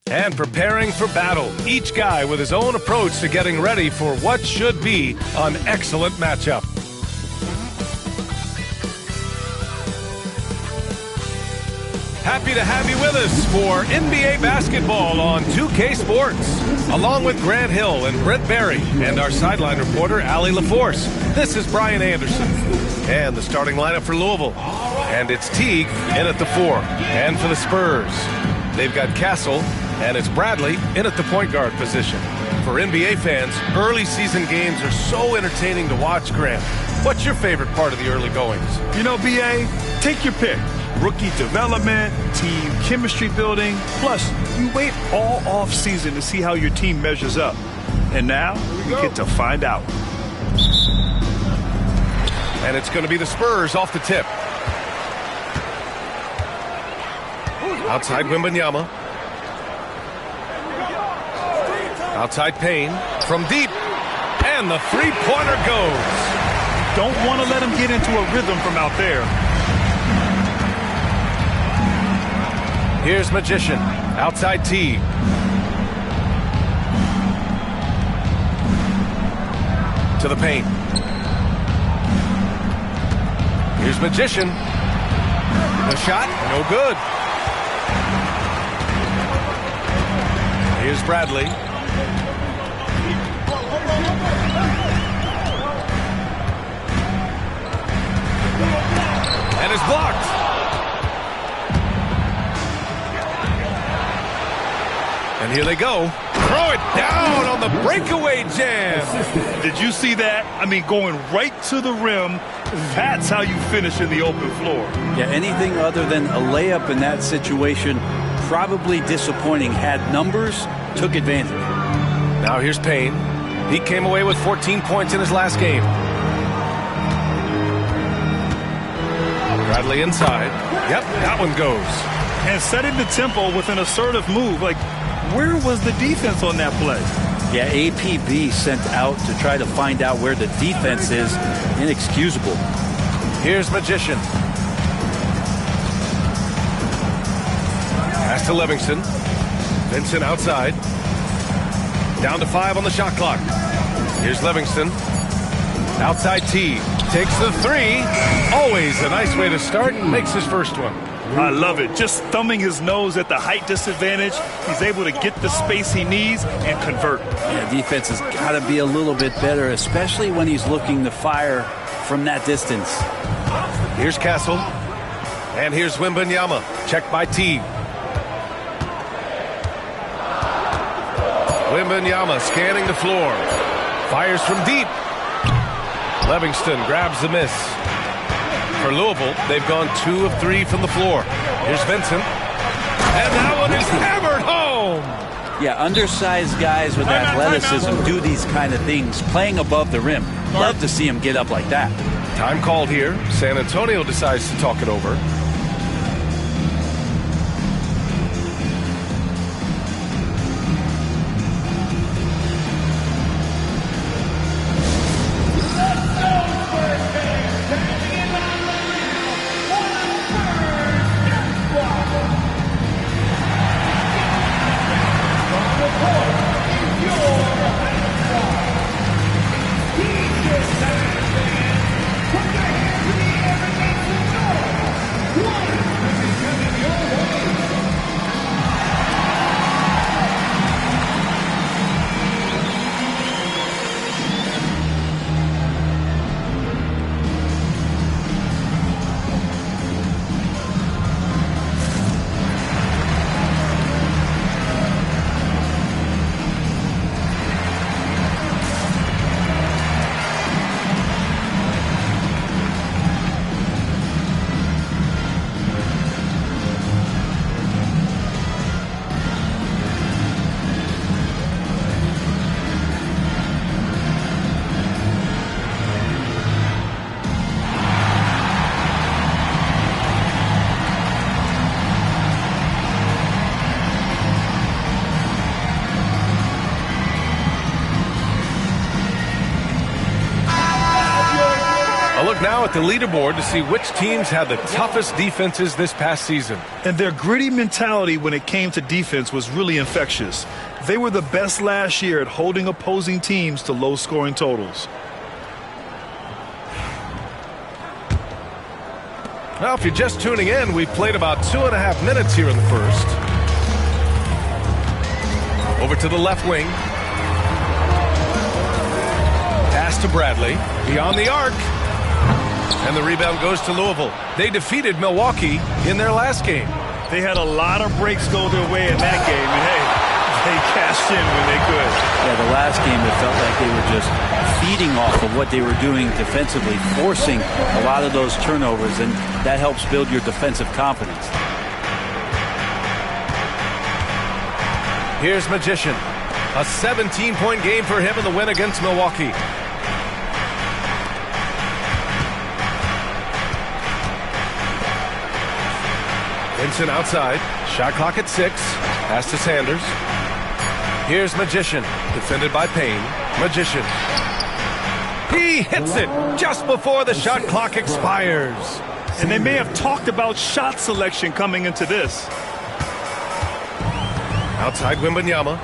And preparing for battle, each guy with his own approach to getting ready for what should be an excellent matchup. Happy to have you with us for NBA basketball on 2K Sports. Along with Grant Hill and Brent Berry and our sideline reporter, Allie LaForce, this is Brian Anderson. And the starting lineup for Louisville. And it's Teague in at the 4. And for the Spurs, they've got Castle, and it's Bradley in at the point guard position. For NBA fans, early season games are so entertaining to watch, Grant. What's your favorite part of the early goings? You know, BA, take your pick. Rookie development, team chemistry building. Plus, you wait all off season to see how your team measures up. And now, we get to find out. And it's going to be the Spurs off the tip. Outside Wembanyama. Outside Payne. From deep. And the three-pointer goes. Don't want to let him get into a rhythm from out there. Here's Magician. Outside T. To the paint. Here's Magician. The shot, no good. Here's Bradley. And it's blocked. And here they go. Throw it down on the breakaway jam. Did you see that? I mean, going right to the rim. That's how you finish in the open floor. Yeah, anything other than a layup in that situation, probably disappointing. Had numbers, took advantage. Now here's Payne. He came away with 14 points in his last game. Bradley inside. Yep, that one goes. And setting the tempo with an assertive move. Like, where was the defense on that play? Yeah, APB sent out to try to find out where the defense is. Inexcusable. Here's Magician. Pass to Livingston. Vincent outside. Down to 5 on the shot clock. Here's Livingston. Outside T. Takes the 3. Always a nice way to start and makes his first one. I love it. Just thumbing his nose at the height disadvantage. He's able to get the space he needs and convert. Yeah, defense has got to be a little bit better, especially when he's looking to fire from that distance. Here's Castle. And here's Wembanyama. Checked by T. Wembanyama scanning the floor. Fires from deep. Livingston grabs the miss. For Louisville, they've gone 2 of 3 from the floor. Here's Vincent. And that one is hammered home. Yeah, undersized guys with athleticism do these kind of things, playing above the rim. Love to see him get up like that. Time called here. San Antonio decides to talk it over. look now at the leaderboard to see which teams had the toughest defenses this past season. And their gritty mentality when it came to defense was really infectious. They were the best last year at holding opposing teams to low-scoring totals. Well, if you're just tuning in, we've played about 2.5 minutes here in the first. Over to the left wing. Pass to Bradley. Beyond the arc. And the rebound goes to Louisville. They defeated Milwaukee in their last game. They had a lot of breaks go their way in that game, and hey, they cashed in when they could. Yeah, the last game it felt like they were just feeding off of what they were doing defensively, forcing a lot of those turnovers, and that helps build your defensive confidence. Here's Magician. A 17-point game for him in the win against Milwaukee. Vincent outside. Shot clock at 6. Pass to Sanders. Here's Magician. Defended by Payne. Magician. He hits it just before the shot clock expires. And they may have talked about shot selection coming into this. Outside Wembanyama.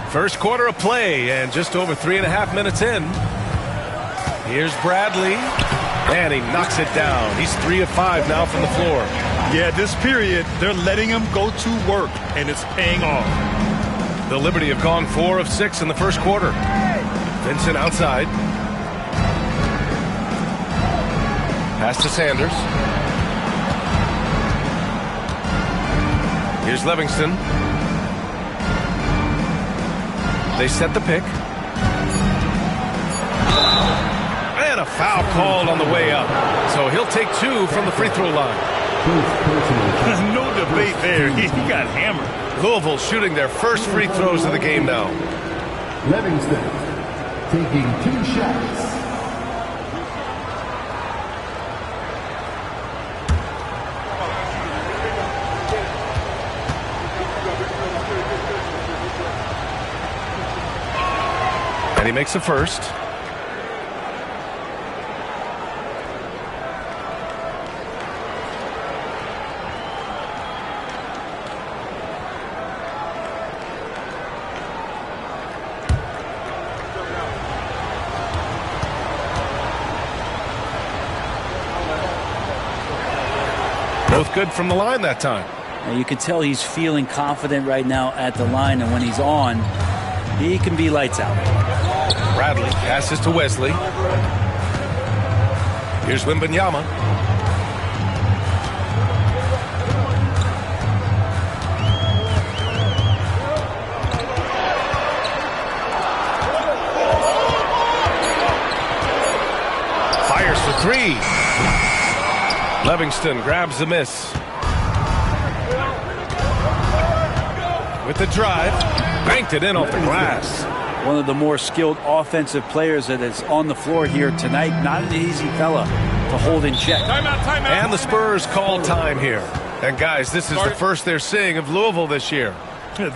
First quarter of play and just over 3.5 minutes in. Here's Bradley. And he knocks it down. He's 3 of 5 now from the floor. Yeah, this period, they're letting him go to work, and it's paying off. The Liberty have gone 4 of 6 in the first quarter. Vincent outside. Pass to Sanders. Here's Livingston. They set the pick. And a foul called on the way up. So he'll take 2 from the free throw line. No debate there. He got hammered. Louisville shooting their first free throws of the game now. Livingston taking 2 shots. And he makes the first. Both good from the line that time. And you can tell he's feeling confident right now at the line, and when he's on, he can be lights out. Bradley passes to Wesley. Here's Wembanyama. Fires for 3. Livingston grabs the miss. With the drive, banked it in off the glass. One of the more skilled offensive players that is on the floor here tonight. Not an easy fella to hold in check. Timeout. And the Spurs call time here. And guys, this is the first they're seeing of Louisville this year.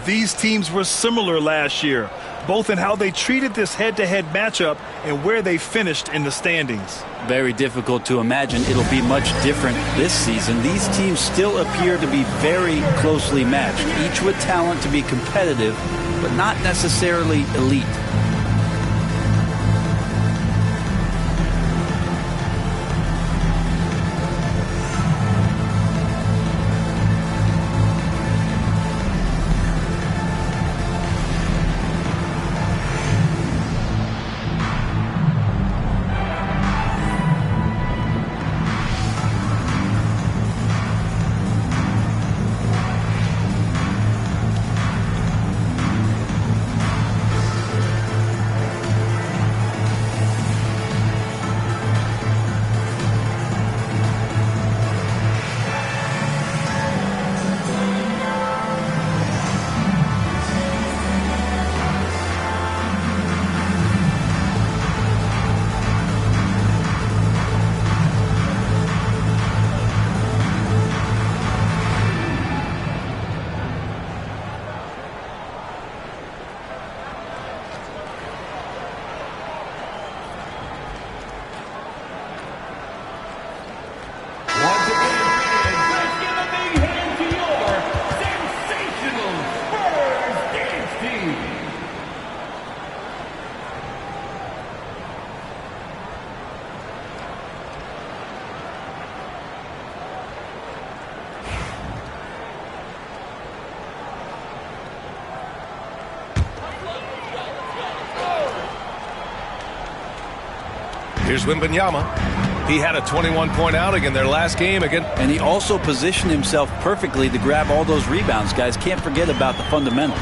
These teams were similar last year, both in how they treated this head-to-head matchup and where they finished in the standings. Very difficult to imagine it'll be much different this season. These teams still appear to be very closely matched, each with talent to be competitive, but not necessarily elite. Here's Wembanyama. He had a 21-point outing in their last game again. And he also positioned himself perfectly to grab all those rebounds, guys. Can't forget about the fundamentals.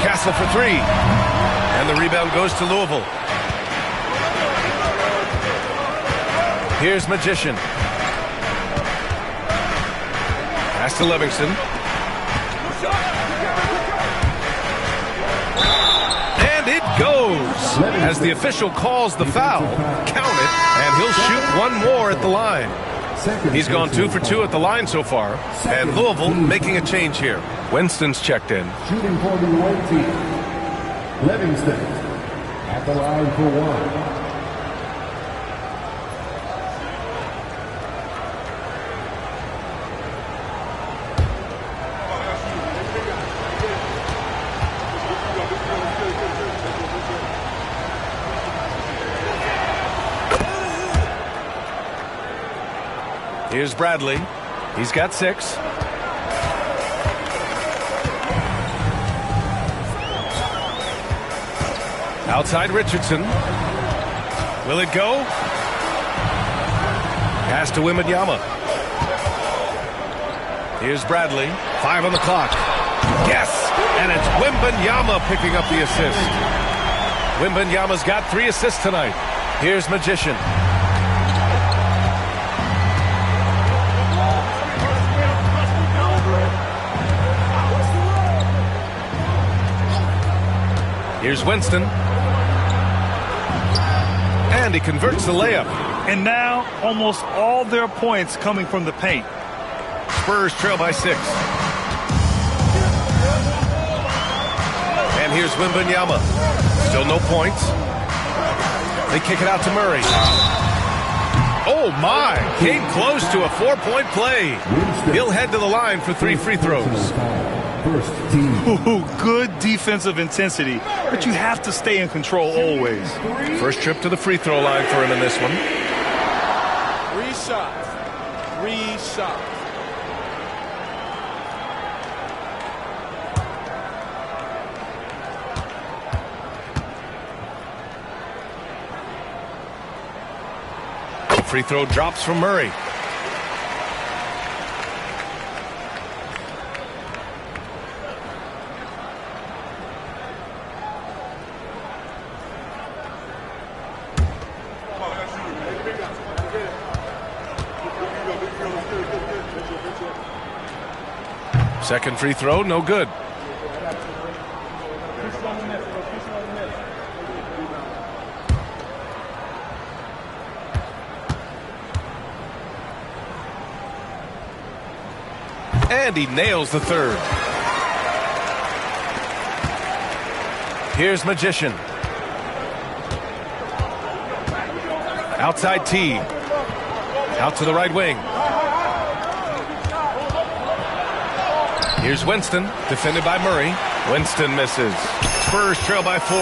Castle for three. And the rebound goes to Louisville. Here's Magician. Pass to Livingston. And it goes. As the official calls the foul, count it, and he'll shoot one more at the line. He's gone 2 for 2 at the line so far. And Louisville making a change here. Winston's checked in. Shooting for the away team, Livingston at the line for one. Here's Bradley. He's got 6. Outside Richardson. Will it go? Pass to Wembanyama. Here's Bradley. 5 on the clock. Yes! And it's Wembanyama picking up the assist. Wembanyama's got 3 assists tonight. Here's Magician. Here's Winston. And he converts the layup. And now, almost all their points coming from the paint. Spurs trail by 6. And here's Wembanyama. Still no points. They kick it out to Murray. Oh, my. Came close to a 4-point play. He'll head to the line for 3 free throws. Ooh, good defensive intensity, but you have to stay in control always. First trip to the free throw line for him in this one. 3 shots. 3 shots. Free throw drops from Murray. Second free throw, no good. And he nails the third. Here's Magician. Outside T. Out to the right wing. Here's Winston, defended by Murray. Winston misses. Spurs trail by 4.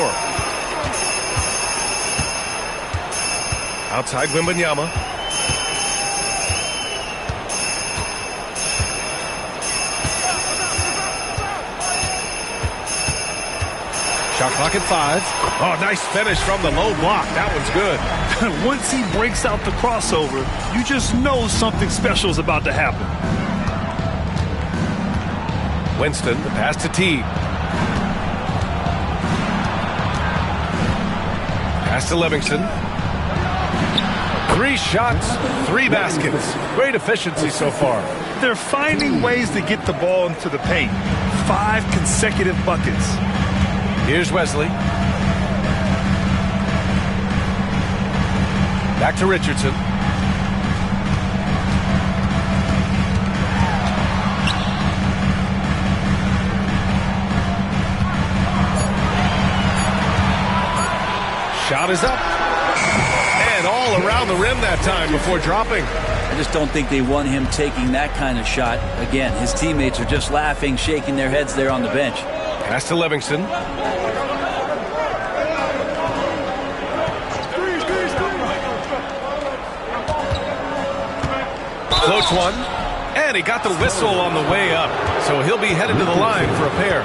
Outside Wembanyama. Shot clock at 5. Oh, nice finish from the low block. That one's good. Once he breaks out the crossover, you just know something special is about to happen. Winston, the pass to T. Pass to Livingston. 3 shots, 3 baskets. Great efficiency so far. They're finding ways to get the ball into the paint. 5 consecutive buckets. Here's Wesley. Back to Richardson. Shot is up. And all around the rim that time before dropping. I just don't think they want him taking that kind of shot. Again, his teammates are just laughing, shaking their heads there on the bench. Pass to Livingston. Floats one. And he got the whistle on the way up. So he'll be headed to the line for a pair.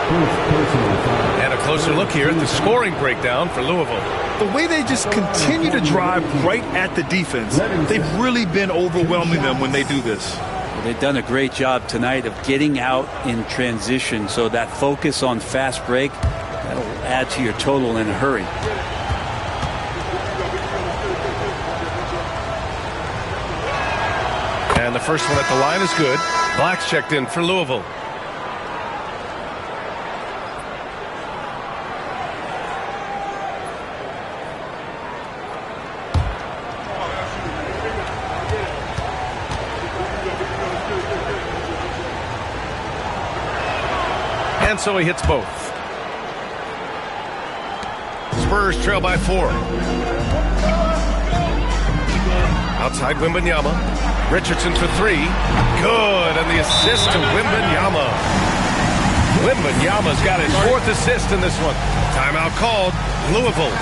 And a closer look here at the scoring breakdown for Louisville. The way they just continue to drive right at the defense, they've really been overwhelming them when they do this. Well, they've done a great job tonight of getting out in transition, so that focus on fast break, that'll add to your total in a hurry. And the first one at the line is good. Black's checked in for Louisville. And so he hits both. Spurs trail by 4. Outside Wembanyama. Richardson for 3. Good, and the assist to Wembanyama. Wembanyama's got his 4th assist in this one. Timeout called. Louisville.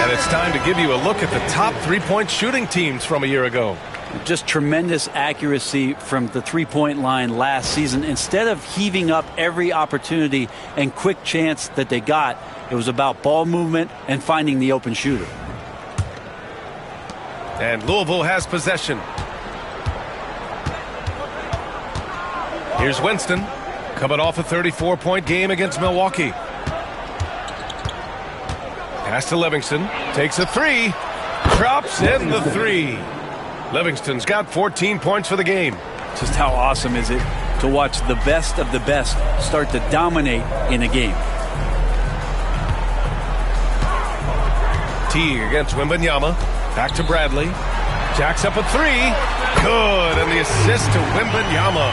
And it's time to give you a look at the top three-point shooting teams from a year ago. Just tremendous accuracy from the three-point line last season. Instead of heaving up every opportunity and quick chance that they got, it was about ball movement and finding the open shooter. And Louisville has possession. Here's Winston, coming off a 34-point game against Milwaukee. Pass to Livingston, takes a three, drops in the three. Livingston's got 14 points for the game. Just how awesome is it to watch the best of the best start to dominate in a game. T against Wembanyama, back to Bradley, jacks up a three, good, and the assist to Wembanyama.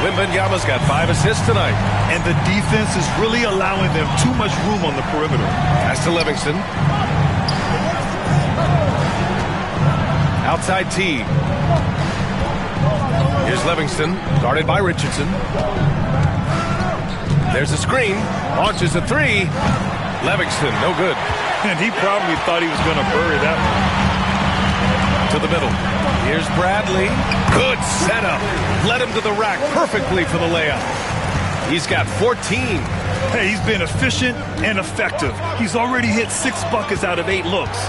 Wembanyama's got 5 assists tonight. And the defense is really allowing them too much room on the perimeter. Pass to Livingston. Outside T. Here's Livingston, guarded by Richardson. There's a screen, launches a three. Livingston, no good. And he probably thought he was going to bury that one. To the middle. Here's Bradley. Good setup. Led him to the rack perfectly for the layup. He's got 14. Hey, he's been efficient and effective. He's already hit 6 buckets out of 8 looks.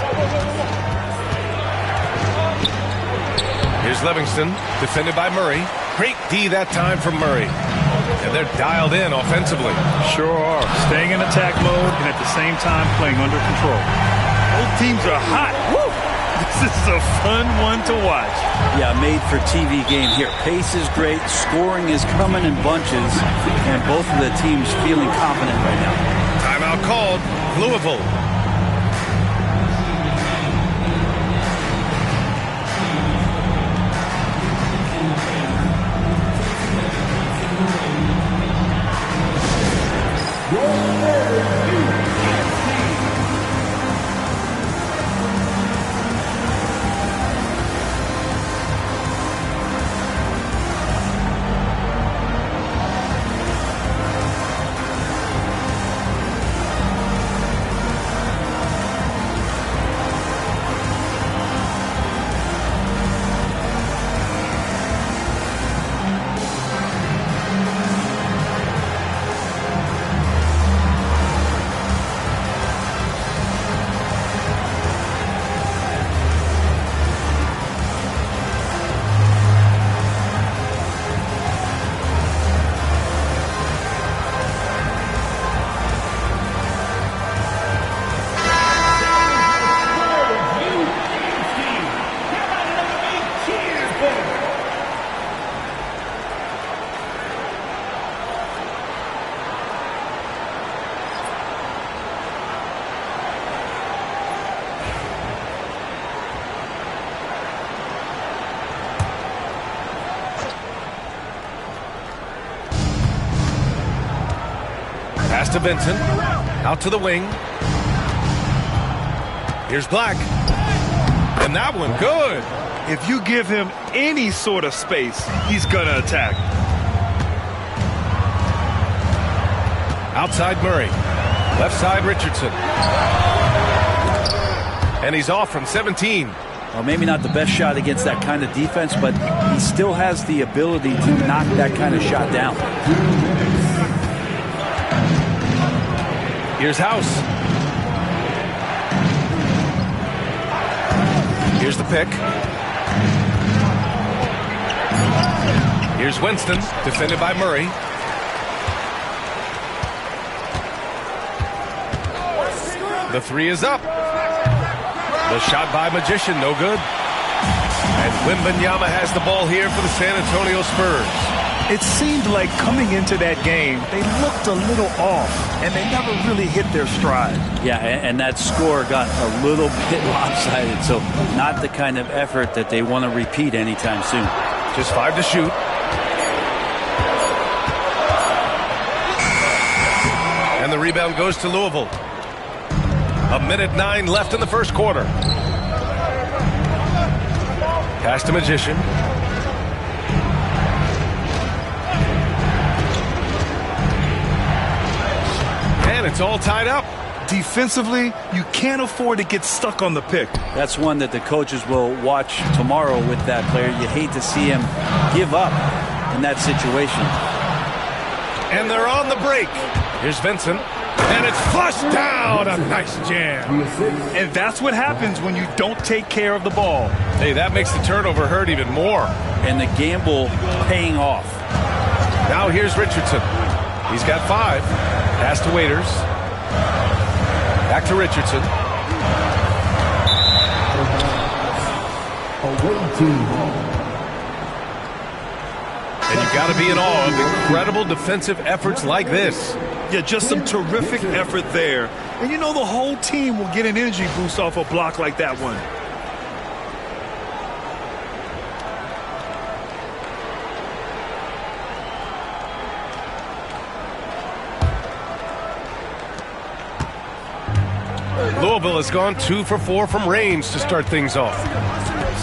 Here's Livingston, defended by Murray. Great D that time from Murray. And they're dialed in offensively. Sure are. Staying in attack mode and at the same time playing under control. Both teams are hot. Woo! This is a fun one to watch. Yeah, made for TV game here. Pace is great. Scoring is coming in bunches. And both of the teams feeling confident right now. Timeout called. Louisville. Pass to Vincent. Out to the wing. Here's Black. And that one, good. If you give him any sort of space, he's going to attack. Outside Murray. Left side Richardson. And he's off from 17. Well, maybe not the best shot against that kind of defense, but he still has the ability to knock that kind of shot down. Here's House. Here's the pick. Here's Winston, defended by Murray. The three is up. The shot by Magician, no good. And Wembanyama has the ball here for the San Antonio Spurs. It seemed like coming into that game, they looked a little off, and they never really hit their stride. Yeah, and that score got a little bit lopsided, so not the kind of effort that they want to repeat anytime soon. Just 5 to shoot. And the rebound goes to Louisville. 1:09 left in the first quarter. Pass to Magician. And it's all tied up. Defensively, you can't afford to get stuck on the pick. That's one that the coaches will watch tomorrow with that player. You hate to see him give up in that situation. And they're on the break. Here's Vincent. And it's flushed down. A nice jam. And that's what happens when you don't take care of the ball. Hey, that makes the turnover hurt even more. And the gamble paying off. Now here's Richardson. He's got 5. Pass to Waiters. Back to Richardson. And you've got to be in awe of incredible defensive efforts like this. Yeah, just some terrific effort there. And you know the whole team will get an energy boost off a block like that one. Louisville has gone 2 for 4 from range to start things off.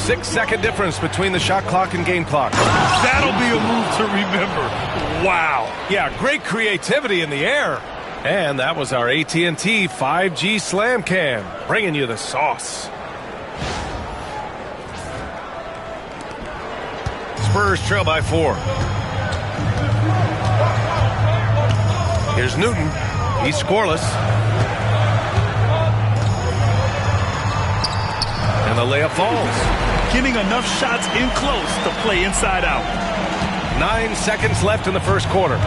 6-second difference between the shot clock and game clock. That'll be a move to remember. Wow. Yeah, great creativity in the air. And that was our AT&T 5G Slam Cam, bringing you the sauce. Spurs trail by 4. Here's Newton. He's scoreless. And the layup falls. Getting enough shots in close to play inside out. 9 seconds left in the first quarter.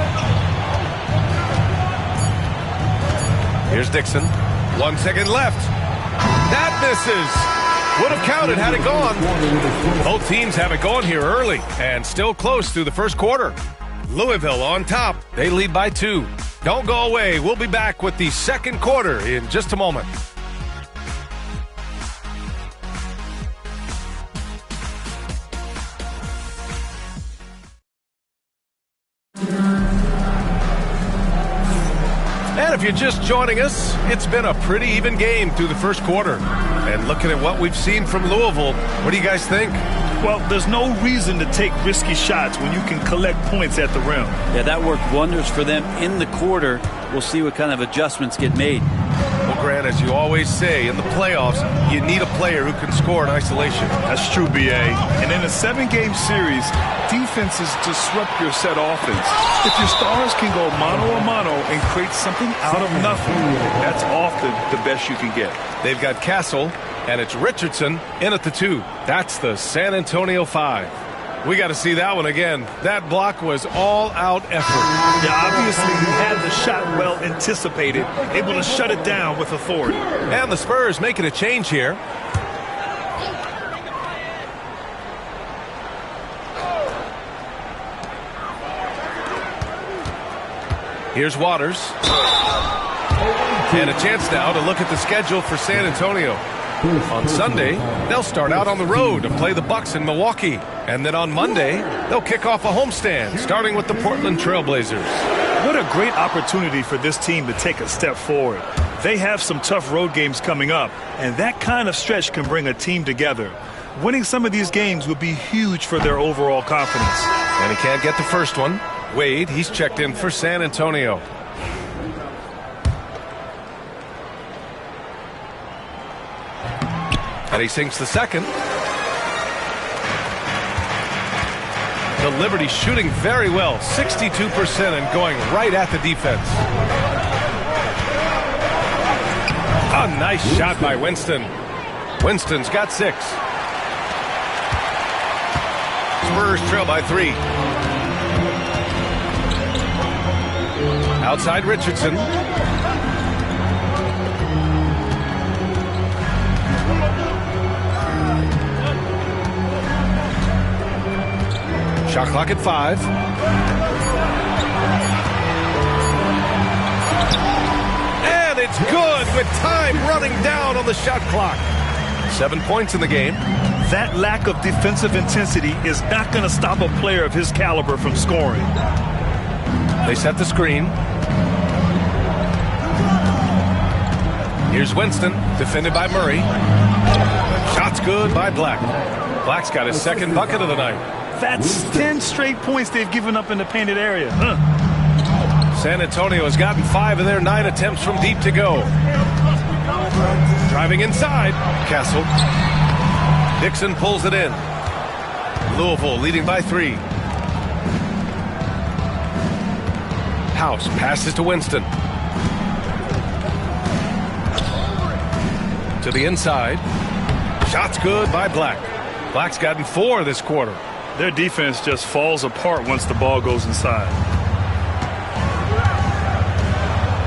Here's Dixon. 1 second left. That misses. Would have counted had it gone. Both teams have it going here early and still close through the first quarter. Louisville on top. They lead by 2. Don't go away. We'll be back with the second quarter in just a moment. And if you're just joining us, it's been a pretty even game through the first quarter. And looking at what we've seen from Louisville, what do you guys think? Well, there's no reason to take risky shots when you can collect points at the rim. Yeah, that worked wonders for them in the quarter. We'll see what kind of adjustments get made. Well, Grant, as you always say, in the playoffs, you need a player who can score in isolation. That's true, B.A. And in a 7-game series, defenses disrupt your set offense. If your stars can go mano-a-mano and create something out of nothing, that's often the best you can get. They've got Castle, and it's Richardson in at the 2. That's the San Antonio 5. We got to see that one again. That block was all-out effort. Yeah, obviously he had the shot well anticipated, able to shut it down with authority. And the Spurs making a change here. Here's Waters. And a chance now to look at the schedule for San Antonio. On Sunday, they'll start out on the road to play the Bucks in Milwaukee. And then on Monday, they'll kick off a homestand, starting with the Portland Trail Blazers. What a great opportunity for this team to take a step forward. They have some tough road games coming up, and that kind of stretch can bring a team together. Winning some of these games would be huge for their overall confidence. And he can't get the first one. Wade, he's checked in for San Antonio. And he sinks the second. The Liberty shooting very well, 62%, and going right at the defense. A nice shot by Winston. Winston's got 6. Spurs trail by 3. Outside Richardson. Shot clock at 5. And it's good with time running down on the shot clock. 7 points in the game. That lack of defensive intensity is not going to stop a player of his caliber from scoring. They set the screen. Here's Winston, defended by Murray. Shot's good by Black. Black's got his second bucket of the night. That's 10 straight points they've given up in the painted area. San Antonio has gotten 5 of their 9 attempts from deep to go. Driving inside, Castle. Dixon pulls it in. Louisville leading by 3. House passes to Winston. To the inside. Shot's good by Black. Black's gotten 4 this quarter. Their defense just falls apart once the ball goes inside.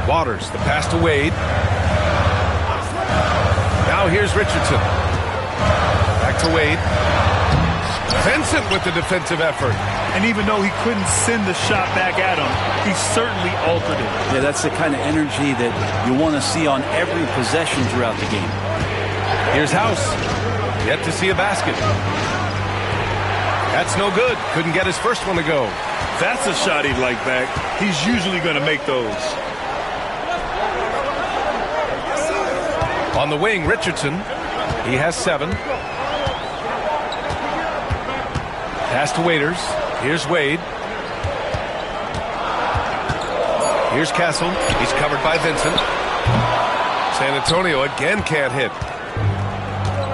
Waters, the pass to Wade. Now here's Richardson. Back to Wade. Vincent with the defensive effort. And even though he couldn't send the shot back at him, he certainly altered it. Yeah, that's the kind of energy that you want to see on every possession throughout the game. Here's House. Yet to see a basket. That's no good. Couldn't get his first one to go. That's a shot he'd like back. He's usually going to make those. On the wing, Richardson. He has 7. Pass to Waiters. Here's Wade. Here's Castle. He's covered by Vincent. San Antonio again can't hit.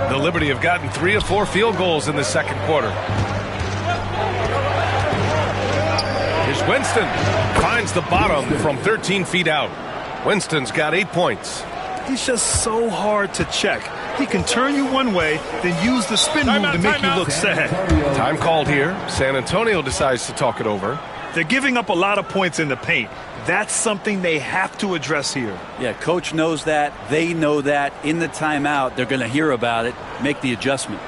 The Liberty have gotten 3 of 4 field goals in the second quarter. Here's Winston. Finds the bottom from 13 feet out. Winston's got 8 points. He's just so hard to check. He can turn you one way, then use the spin move to make you look sad. Time called here. San Antonio decides to talk it over. They're giving up a lot of points in the paint. That's something they have to address here. Yeah, coach knows that. They know that. In the timeout, they're going to hear about it, make the adjustment.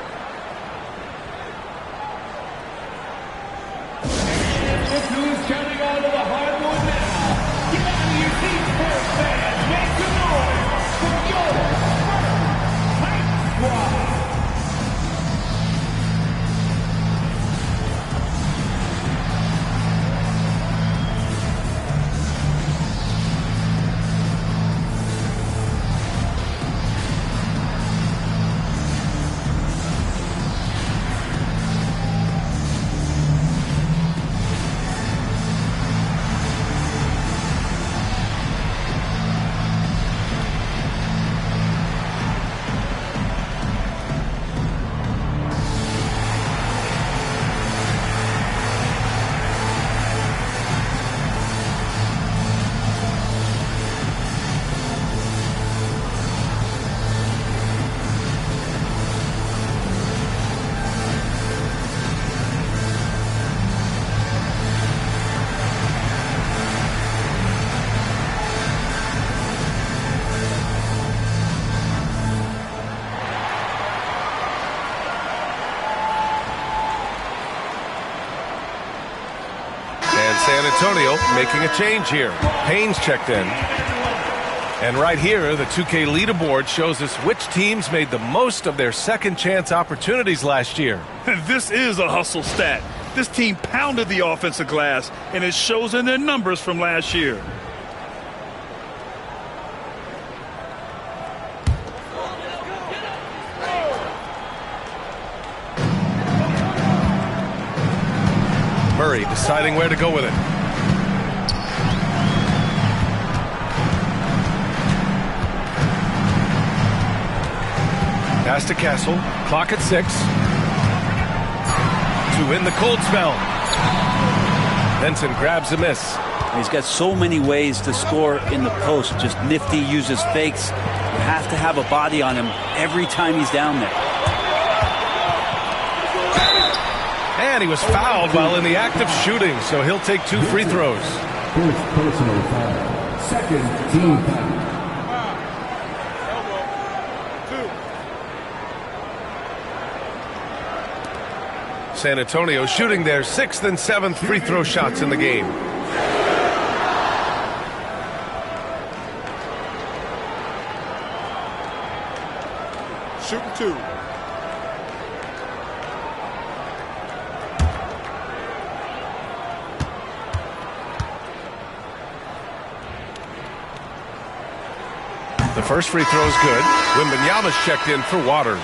San Antonio making a change here. Payne's checked in. And right here, the 2K leaderboard shows us which teams made the most of their second chance opportunities last year. This is a hustle stat. This team pounded the offensive glass, and it shows in their numbers from last year. Murray deciding where to go with it. Pass to Castle. Clock at 6. To win the cold spell. Benson grabs a miss. He's got so many ways to score in the post. Just nifty, uses fakes. You have to have a body on him every time he's down there. And he was fouled while in the act of shooting, so he'll take 2 free throws. First personal foul. Second team foul. San Antonio shooting their 6th and 7th free throw shots in the game. Shooting 2. The first free throw is good. Wembanyama's checked in for Waters.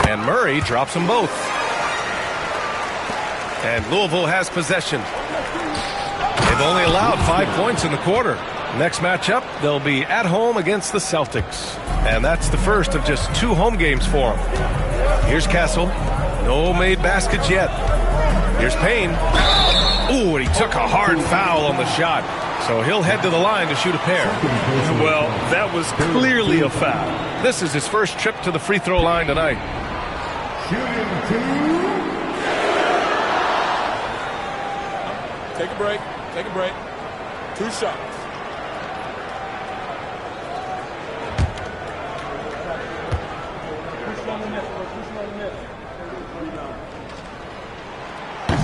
And Murray drops them both. And Louisville has possession. They've only allowed 5 points in the quarter. Next matchup, they'll be at home against the Celtics. And that's the first of just 2 home games for them. Here's Castle. No made baskets yet. Here's Payne. Ooh, and he took a hard foul on the shot. So he'll head to the line to shoot a pair. Well, that was clearly a foul. This is his first trip to the free throw line tonight. Take a break. Take a break. 2 shots.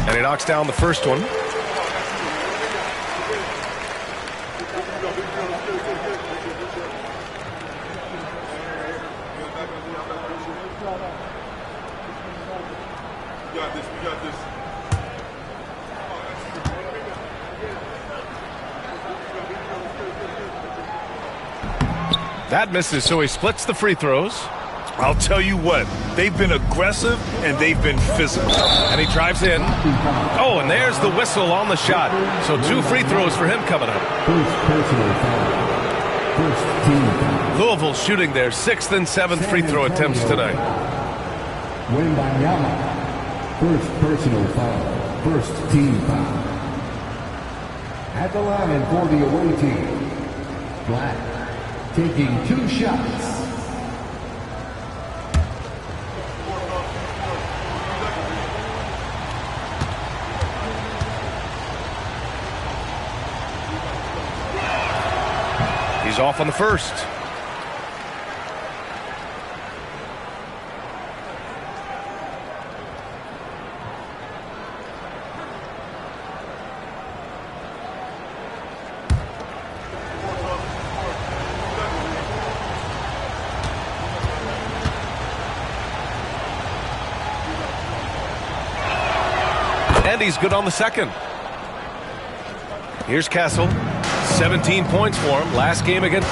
And he knocks down the first one. That misses, so he splits the free throws. I'll tell you what, they've been aggressive and they've been physical. And he drives in. Oh, and there's the whistle on the shot. So 2 free throws for him coming up. First personal foul. First team foul. Louisville shooting their 6th and 7th free throw attempts tonight. Wembanyama. First personal foul. First team foul. At the line for the away team. Black taking 2 shots. He's off on the first. And he's good on the second. Here's Castle. 17 points for him. Last game again.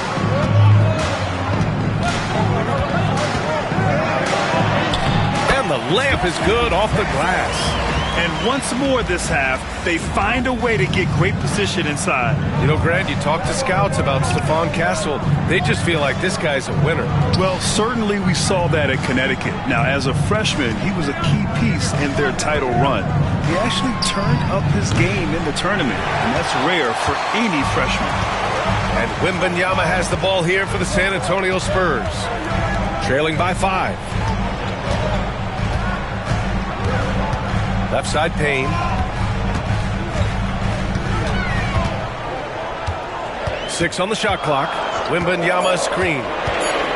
And the layup is good off the glass. And once more this half, they find a way to get great position inside. You know, Grant, you talk to scouts about Stephon Castle. They just feel like this guy's a winner. Well, certainly we saw that at Connecticut. Now, as a freshman, he was a key piece in their title run. He actually turned up his game in the tournament, and that's rare for any freshman. And Wembanyama has the ball here for the San Antonio Spurs. Trailing by 5. Left side, Payne. Six on the shot clock. Wembanyama screen.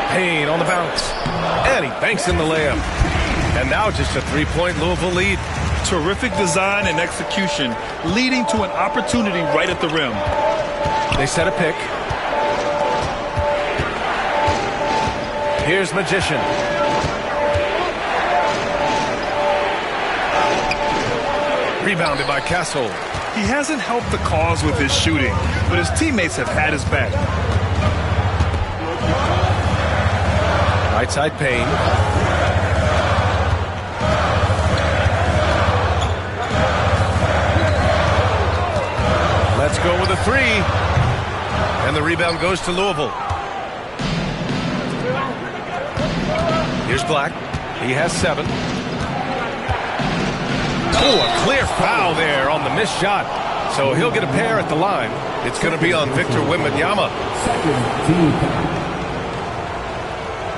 Payne on the bounce. And he banks in the layup. And now just a 3-point Louisville lead. Terrific design and execution, leading to an opportunity right at the rim. They set a pick. Here's Magician. Rebounded by Castle. He hasn't helped the cause with his shooting, but his teammates have had his back. Right side Payne. Let's go with a 3. And the rebound goes to Louisville. Here's Black. He has 7. Oh, a clear foul there on the missed shot. So he'll get a pair at the line. It's going to be on Victor Wembanyama. Second team foul.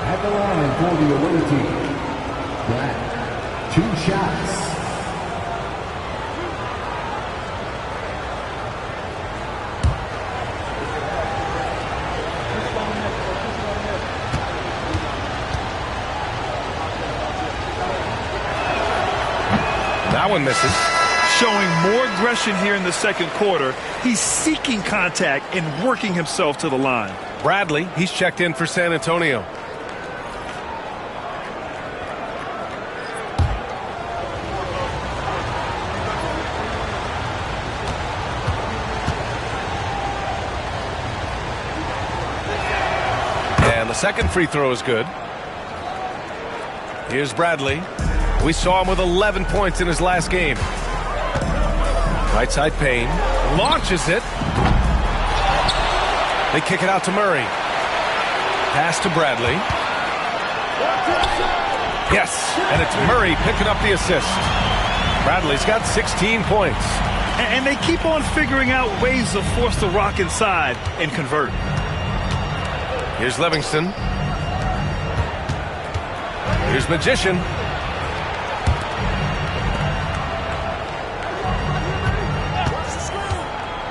At the line for the away team. Black, 2 shots. That one misses. Showing more aggression here in the second quarter. He's seeking contact and working himself to the line. Bradley, he's checked in for San Antonio. And the second free throw is good. Here's Bradley. We saw him with 11 points in his last game. Right side Payne. Launches it. They kick it out to Murray. Pass to Bradley. Yes, and it's Murray picking up the assist. Bradley's got 16 points. And they keep on figuring out ways to force the rock inside and convert. Here's Livingston. Here's Magician.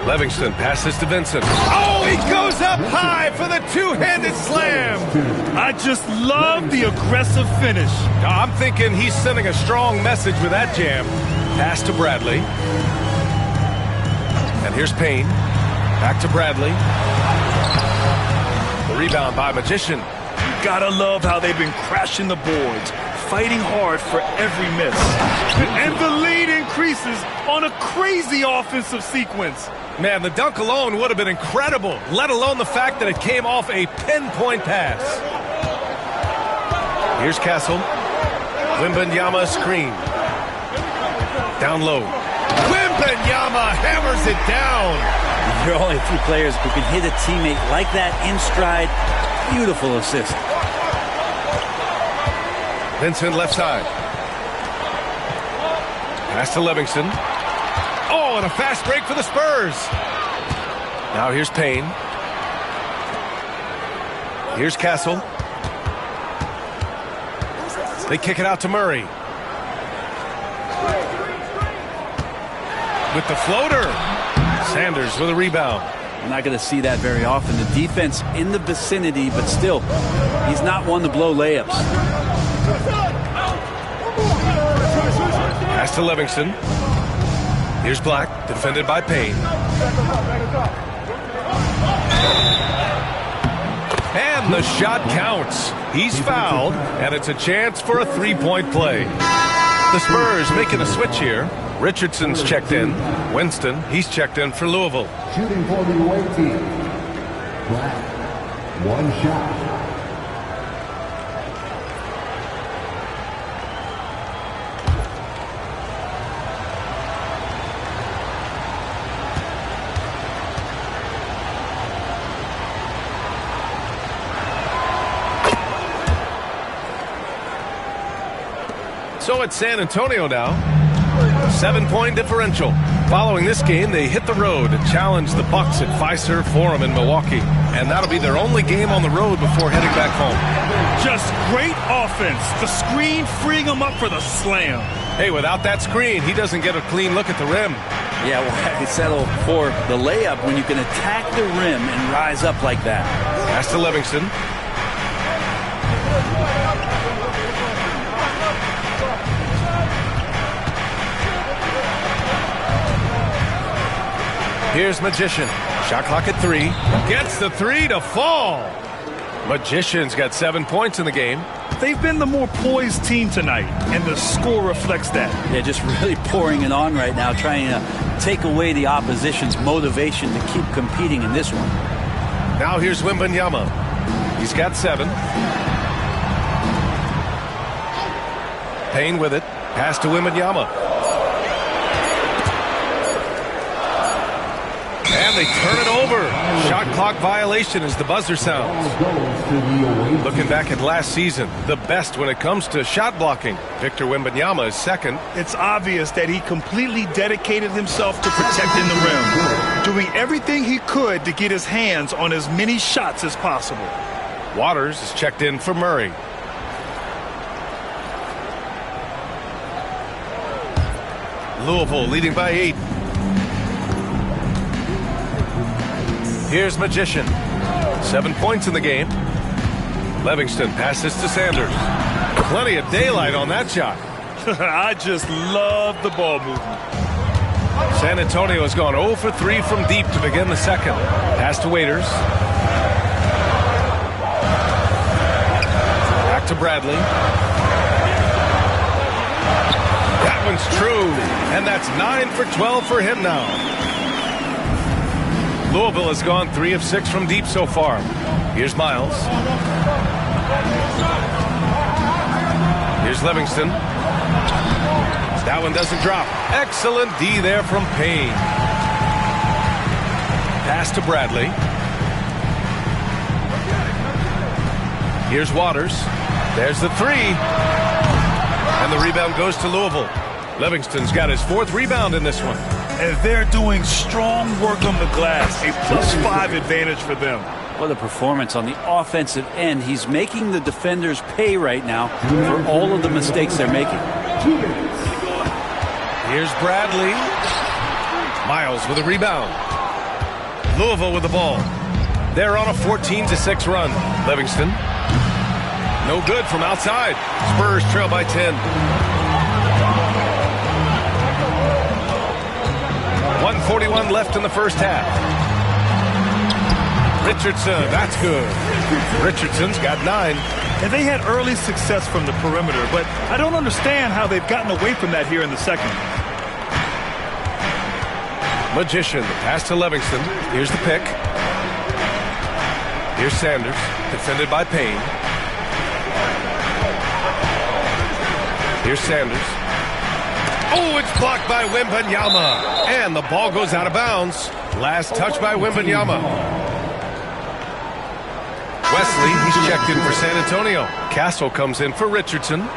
Livingston passes to Vincent. Oh, he goes up high for the two-handed slam. I just love the aggressive finish. I'm thinking he's sending a strong message with that jam. Pass to Bradley. And here's Payne. Back to Bradley. The rebound by Magician. You gotta love how they've been crashing the boards, fighting hard for every miss. And the lead increases on a crazy offensive sequence. Man, the dunk alone would have been incredible, let alone the fact that it came off a pinpoint pass. Here's Castle. Wembanyama screen. Down low. Wembanyama hammers it down. There are only 2 players who can hit a teammate like that in stride. Beautiful assist. Vincent left side. Pass to Livingston. Oh, and a fast break for the Spurs. Now here's Payne. Here's Castle. They kick it out to Murray. With the floater. Sanders with a rebound. We're not going to see that very often. The defense in the vicinity, but still, he's not one to blow layups. Pass to Livingston. Here's Black, defended by Payne. And the shot counts. He's fouled, and it's a chance for a three-point play. The Spurs making a switch here. Richardson's checked in. Winston, he's checked in for Louisville. Shooting for the away team. Black, 1 shot. So it's San Antonio now. 7-point differential. Following this game, they hit the road to challenge the Bucks at Fiserv Forum in Milwaukee. And that'll be their only game on the road before heading back home. Just great offense. The screen freeing him up for the slam. Hey, without that screen, he doesn't get a clean look at the rim. Yeah, well, settle for the layup when you can attack the rim and rise up like that. Pass to Livingston. Here's Magician. Shot clock at 3. Gets the 3 to fall. Magician's got 7 points in the game. They've been the more poised team tonight, and the score reflects that. They're just really pouring it on right now, trying to take away the opposition's motivation to keep competing in this one. Now here's Wembanyama. He's got 7. Payne with it. Pass to Wembanyama. And they turn it over. Shot clock violation as the buzzer sounds. Looking back at last season, the best when it comes to shot blocking. Victor Wembanyama is second. It's obvious that he completely dedicated himself to protecting the rim, doing everything he could to get his hands on as many shots as possible. Waters is checked in for Murray. Louisville leading by 8. Here's Magician. 7 points in the game. Livingston passes to Sanders. Plenty of daylight on that shot. I just love the ball movement. San Antonio has gone 0 for 3 from deep to begin the second. Pass to Waiters. Back to Bradley. That one's true, and that's 9 for 12 for him now. Louisville has gone 3 of 6 from deep so far. Here's Miles. Here's Livingston. That one doesn't drop. Excellent D there from Payne. Pass to Bradley. Here's Waters. There's the 3. And the rebound goes to Louisville. Livingston's got his 4th rebound in this one. And they're doing strong work on the glass. A +5 advantage for them. What a performance on the offensive end. He's making the defenders pay right now for all of the mistakes they're making. Here's Bradley. Miles with a rebound. Louisville with the ball. They're on a 14-6 run. Livingston. No good from outside. Spurs trail by 10. 1:41 left in the first half. Richardson, that's good. Richardson's got 9. And they had early success from the perimeter, but I don't understand how they've gotten away from that here in the second. Magician, the pass to Livingston. Here's the pick. Here's Sanders, defended by Payne. Here's Sanders. Oh, it's blocked by Wembanyama. And the ball goes out of bounds. Last touch by Wembanyama. Wesley, he's checked in for San Antonio. Castle comes in for Richardson.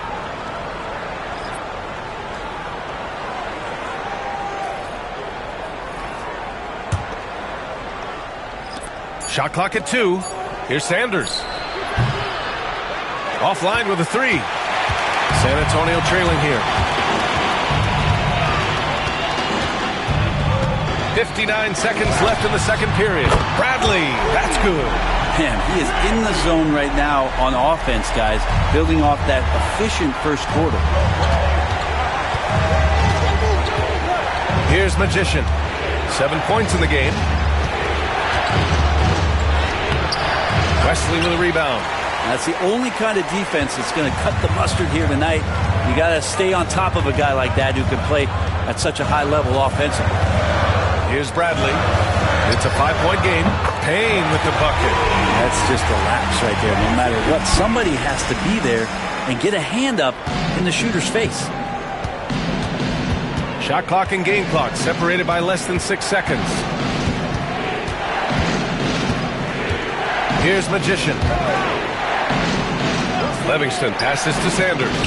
Shot clock at 2. Here's Sanders. Offline with a 3. San Antonio trailing here. 59 seconds left in the second period. Bradley, that's good. Man, he is in the zone right now on offense, guys, building off that efficient first quarter. Here's Magician. 7 points in the game. Wesley with a rebound. That's the only kind of defense that's going to cut the mustard here tonight. You got to stay on top of a guy like that who can play at such a high level offensively. Here's Bradley. It's a 5-point game. Payne with the bucket. That's just a lapse right there. No matter what, somebody has to be there and get a hand up in the shooter's face. Shot clock and game clock separated by less than 6 seconds. Here's Magician. Livingston passes to Sanders.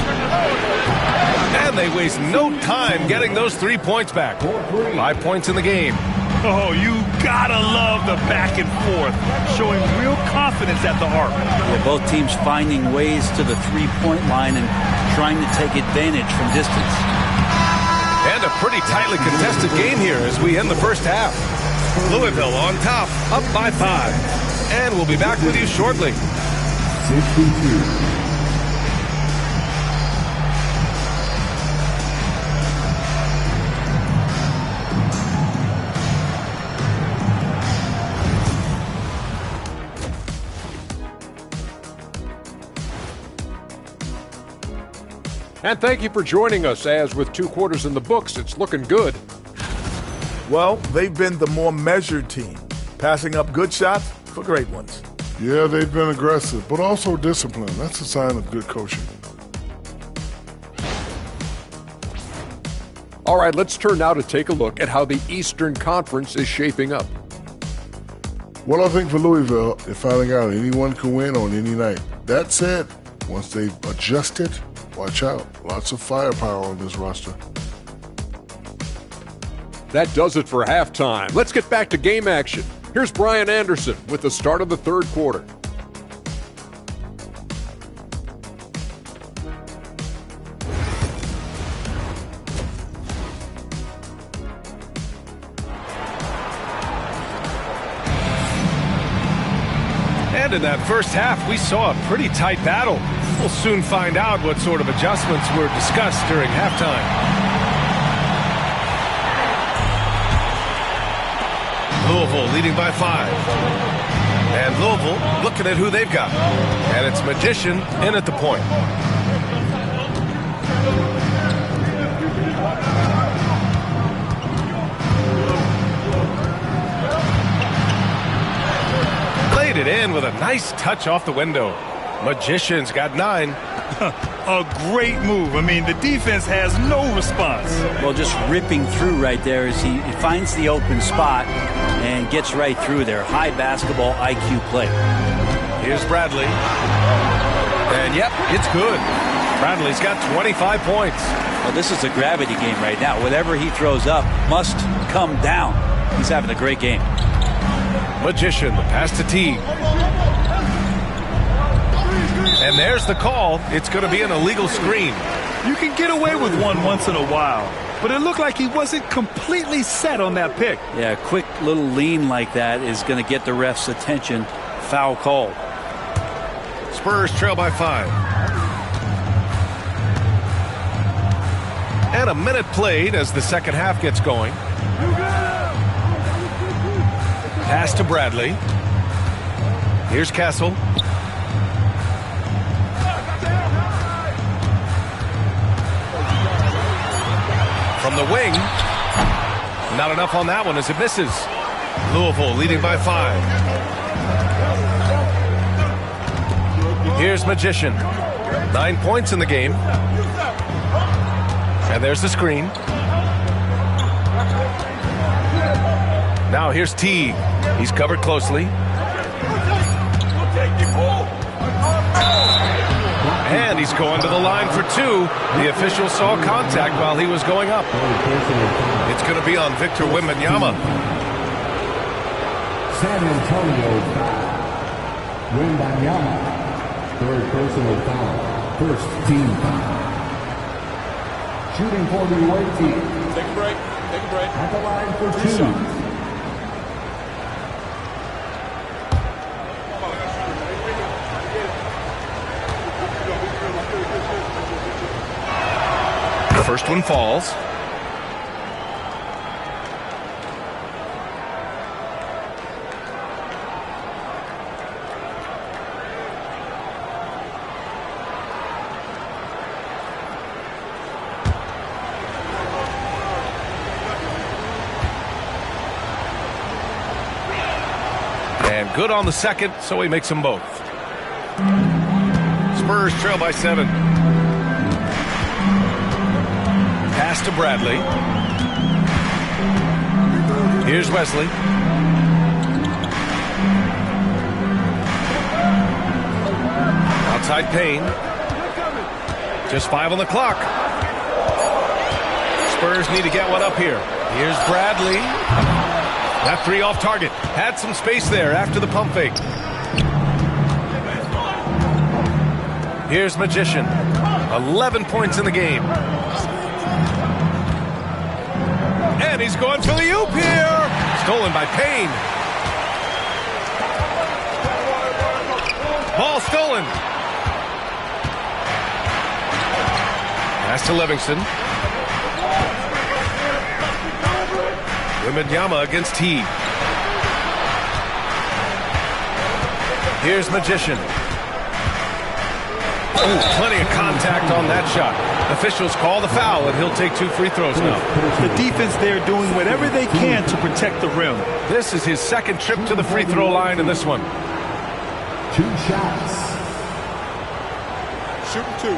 And they waste no time getting those 3 points back. 5 points in the game. Oh, you gotta love the back and forth, showing real confidence at the arc. Yeah, both teams finding ways to the three-point line and trying to take advantage from distance. And a pretty tightly contested game here as we end the first half. Louisville on top, up by 5. And we'll be back with you shortly. 62. And thank you for joining us, as with 2 quarters in the books, it's looking good. Well, they've been the more measured team, passing up good shots for great ones. Yeah, they've been aggressive, but also disciplined. That's a sign of good coaching. All right, let's turn now to take a look at how the Eastern Conference is shaping up. Well, I think for Louisville, they're finding out anyone can win on any night. That said, once they've adjusted, watch out. Lots of firepower on this roster. That does it for halftime. Let's get back to game action. Here's Brian Anderson with the start of the 3rd quarter. And in that first half, we saw a pretty tight battle. We'll soon find out what sort of adjustments were discussed during halftime. Louisville leading by 5. And Louisville looking at who they've got. And it's Magician in at the point. Laid it in with a nice touch off the window. Magician's got 9. A great move. I mean, the defense has no response. Well, just ripping through right there as he finds the open spot and gets right through there. High basketball IQ play. Here's Bradley. And yep, it's good. Bradley's got 25 points. Well, this is a gravity game right now. Whatever he throws up must come down. He's having a great game. Magician, the pass to T. And there's the call. It's going to be an illegal screen. You can get away with one once in a while, but it looked like he wasn't completely set on that pick. Yeah, a quick little lean like that is going to get the ref's attention. Foul called. Spurs trail by 5. And a minute played as the second half gets going. Pass to Bradley. Here's Castle. From the wing. Not enough on that one as it misses. Louisville leading by 5. Here's Magician. 9 points in the game. And there's the screen. Now here's T. He's covered closely. And he's going to the line for 2. The official saw contact while he was going up. It's going to be on Victor Wembanyama. San Antonio foul. Wembanyama. 3rd personal foul. 1st team foul. Shooting for the away team. Take a break. Take a break. At the line for 2. The first one falls. And good on the second, so he makes them both. Spurs trail by 7. Pass to Bradley. Here's Wesley. Outside Payne. Just 5 on the clock. Spurs need to get one up here. Here's Bradley. That 3 off target. Had some space there after the pump fake. Here's Magician. 11 points in the game. And he's going for the oop here. Stolen by Payne. Ball stolen. Pass to Livingston. Wembanyama against T. Here's Magician. Ooh, plenty of contact on that shot. Officials call the foul, and he'll take 2 free throws now. The defense there doing whatever they can to protect the rim. This is his second trip to the free throw line in this one. 2 shots. Shooting 2.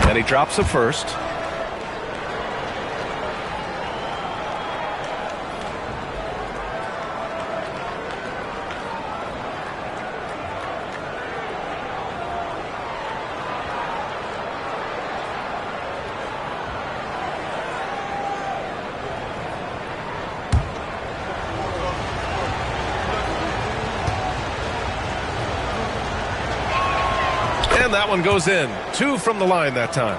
And he drops the first. And that one goes in. 2 from the line that time.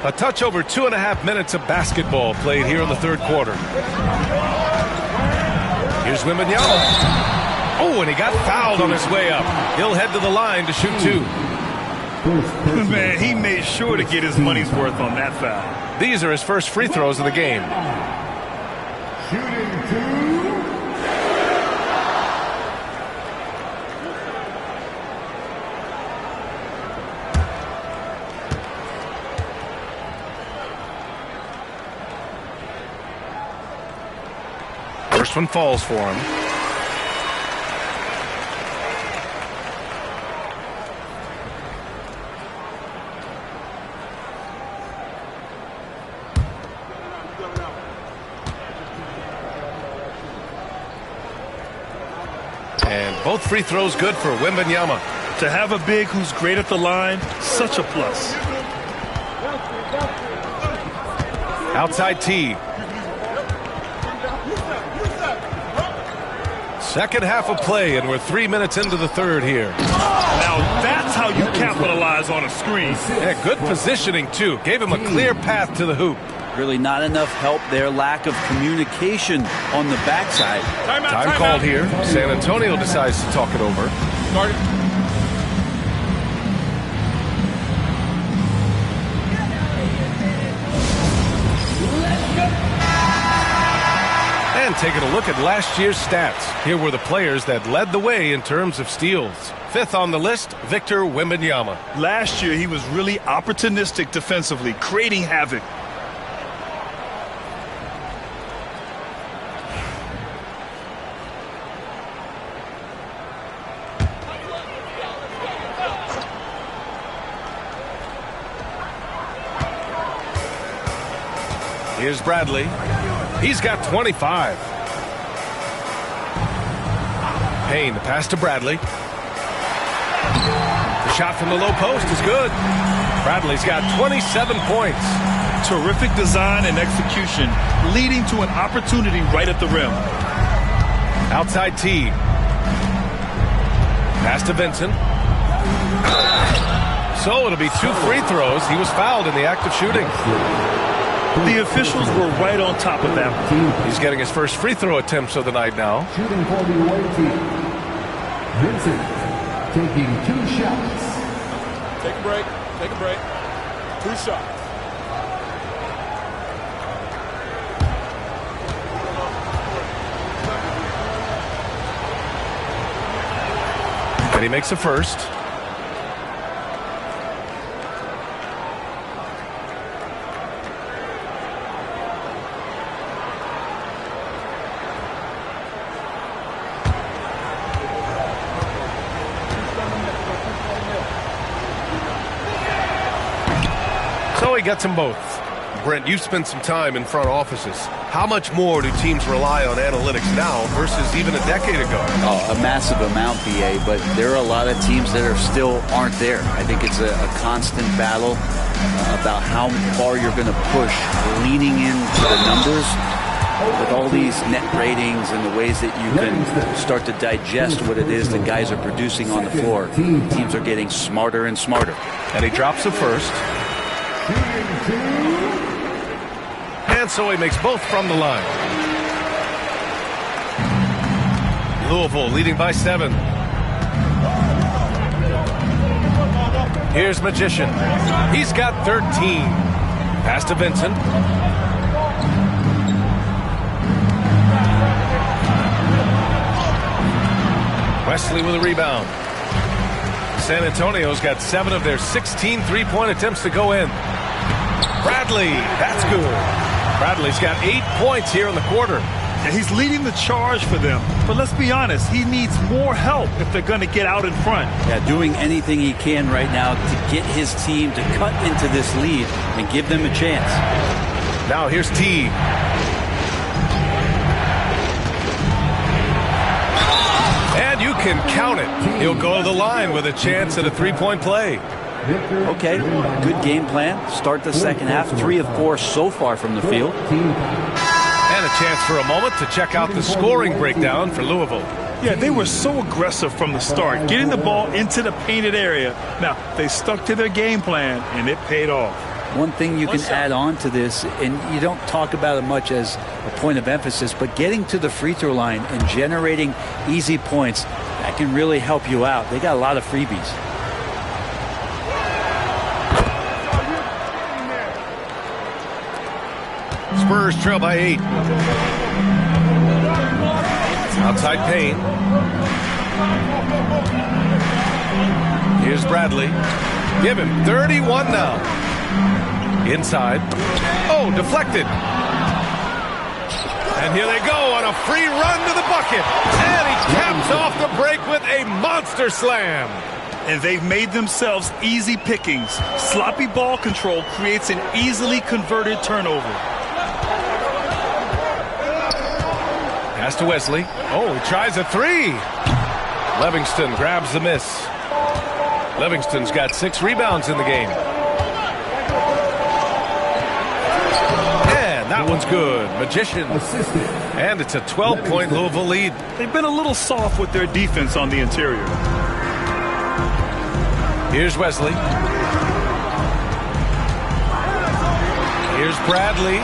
A touch over 2.5 minutes of basketball played here in the third quarter. Here's Wembanyama. Oh, and he got fouled on his way up. He'll head to the line to shoot 2. Man, he made sure to get his money's worth on that foul. These are his first free throws of the game. Shooting 2. First one falls for him. And both free throws good for Wembanyama. To have a big who's great at the line, such a plus. Outside T. Second half of play, and we're 3 minutes into the third here. Now that's how you capitalize on a screen. Yeah, good positioning, too. Gave him a clear path to the hoop. Really not enough help there. Lack of communication on the backside. Time called here. San Antonio decides to talk it over. And taking a look at last year's stats. Here were the players that led the way in terms of steals. 5th on the list, Victor Wembanyama. Last year, he was really opportunistic defensively, creating havoc. Here's Bradley. He's got 25. Payne, the pass to Bradley. The shot from the low post is good. Bradley's got 27 points. Terrific design and execution, leading to an opportunity right at the rim. Outside T. Pass to Vincent. So it'll be 2 free throws. He was fouled in the act of shooting. The officials were right on top of that. He's getting his first free throw attempts of the night now. Shooting for the away team. Vincent taking 2 shots. Take a break. Take a break. 2 shots. And he makes the first. So he gets them both. Brent, you've spent some time in front offices. How much more do teams rely on analytics now versus even a decade ago? Oh, a massive amount, BA, but there are a lot of teams that are still aren't there. I think it's a constant battle about how far you're going to push, leaning into the numbers with all these net ratings and the ways that you can start to digest what it is that guys are producing on the floor. Teams are getting smarter and smarter. And he drops the first. And so he makes both from the line. Louisville leading by 7. Here's Magician. He's got 13. Pass to Vincent. Wesley with a rebound. San Antonio's got 7 of their 16 three-point attempts to go in. Bradley, that's good. Bradley's got 8 points here in the quarter. Yeah, he's leading the charge for them. But let's be honest, he needs more help if they're going to get out in front. Yeah, doing anything he can right now to get his team to cut into this lead and give them a chance. Now here's T. And you can count it. He'll go to the line with a chance at a three-point play. Okay, good game plan. Start the second half. 3 of 4 so far from the field. And a chance for a moment to check out the scoring breakdown for Louisville. Yeah, they were so aggressive from the start, getting the ball into the painted area. Now, they stuck to their game plan, and it paid off. One thing you can add on to this, and you don't talk about it much as a point of emphasis, but getting to the free throw line and generating easy points, that can really help you out. They got a lot of freebies. Spurs trail by 8. Outside Payne. Here's Bradley. Give him 31 now. Inside. Oh, deflected. And here they go on a free run to the bucket. And he caps off the break with a monster slam. And they've made themselves easy pickings. Sloppy ball control creates an easily converted turnover. Pass to Wesley. Oh, he tries a 3. Livingston grabs the miss. Livingston's got 6 rebounds in the game. And that one's good. Magician. And it's a 12-point Louisville lead. They've been a little soft with their defense on the interior. Here's Wesley. Here's Bradley.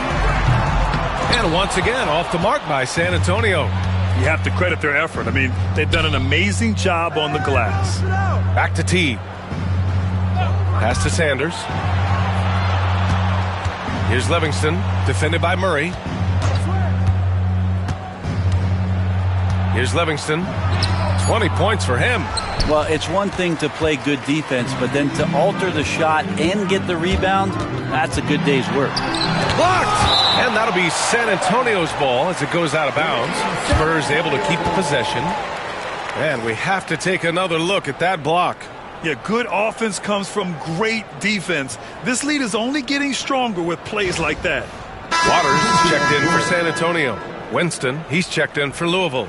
And once again, off the mark by San Antonio. You have to credit their effort. I mean, they've done an amazing job on the glass. Back to T. Pass to Sanders. Here's Livingston, defended by Murray. Here's Livingston. 20 points for him. Well, it's one thing to play good defense, but then to alter the shot and get the rebound, that's a good day's work. Blocked! And that'll be San Antonio's ball as it goes out of bounds. Spurs able to keep the possession. And we have to take another look at that block. Yeah, good offense comes from great defense. This lead is only getting stronger with plays like that. Waters checked in for San Antonio. Winston, he's checked in for Louisville.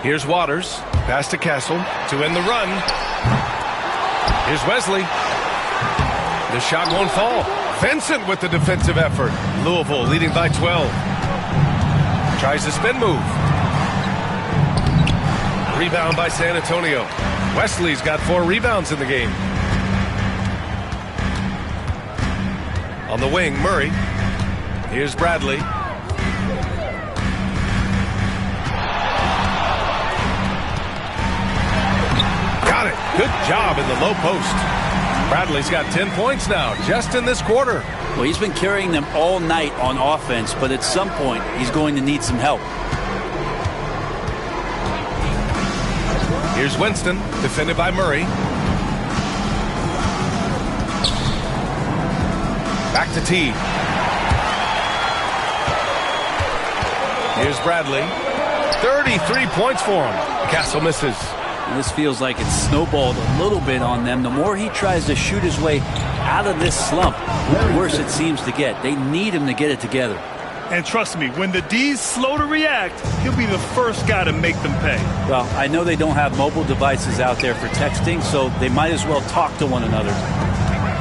Here's Waters. Pass to Castle to end the run. Here's Wesley. The shot won't fall. Vincent with the defensive effort. Louisville leading by 12. Tries a spin move. Rebound by San Antonio. Wesley's got 4 rebounds in the game. On the wing, Murray. Here's Bradley. Got it. Good job in the low post. Bradley's got 10 points now, just in this quarter. Well, he's been carrying them all night on offense, but at some point, he's going to need some help. Here's Winston, defended by Murray. Back to T. Here's Bradley. 33 points for him. Castle misses. And this feels like it's snowballed a little bit on them. The more he tries to shoot his way out of this slump, the worse it seems to get. They need him to get it together. And trust me, when the D's slow to react, he'll be the first guy to make them pay. Well, I know they don't have mobile devices out there for texting, so they might as well talk to one another.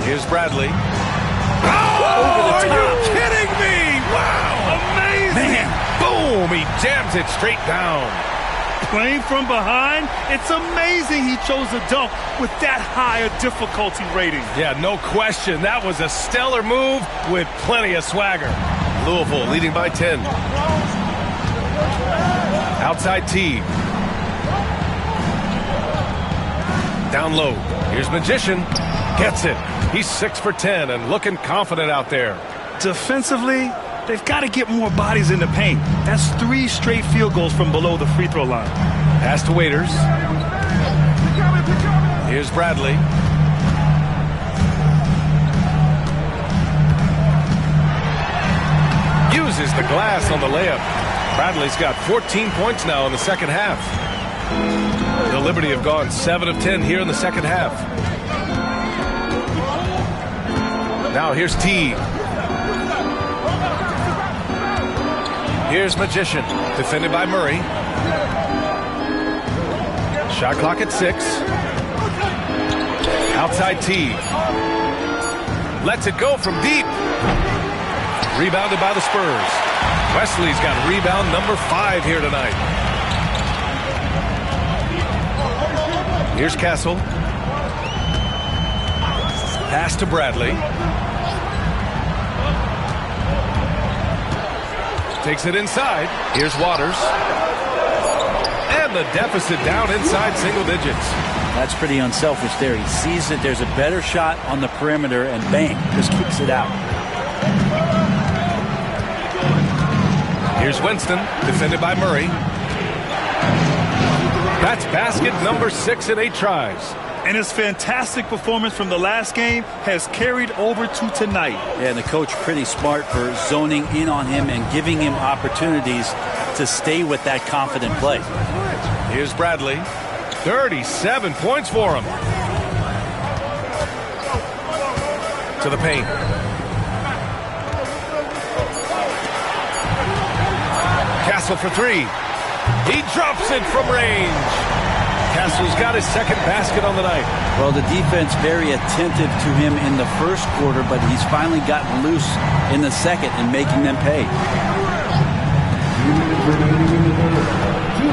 Here's Bradley. Oh, are you kidding me? Wow, amazing. Man, boom, he jams it straight down. Playing from behind, it's amazing he chose a dunk with that high a difficulty rating. Yeah, no question. That was a stellar move with plenty of swagger. Louisville leading by 10. Outside T. Down low. Here's Magician. Gets it. He's 6 for 10 and looking confident out there. Defensively, they've got to get more bodies in the paint. That's 3 straight field goals from below the free throw line. Pass to Waiters. Here's Bradley. Uses the glass on the layup. Bradley's got 14 points now in the second half. The Liberty have gone 7 of 10 here in the second half. Now here's T. Here's Magician, defended by Murray. Shot clock at 6. Outside T. Lets it go from deep. Rebounded by the Spurs. Wesley's got rebound number 5 here tonight. Here's Castle. Pass to Bradley. Takes it inside. Here's Waters. And the deficit down inside single digits. That's pretty unselfish there. He sees that there's a better shot on the perimeter and bang, just kicks it out. Here's Winston, defended by Murray. That's basket number 6 in 8 tries. And his fantastic performance from the last game has carried over to tonight. Yeah, and the coach pretty smart for zoning in on him and giving him opportunities to stay with that confident play. Here's Bradley. 37 points for him. To the paint. Castle for 3. He drops it from range. Castle's got his second basket on the night. Well, the defense very attentive to him in the first quarter, but he's finally gotten loose in the second and making them pay.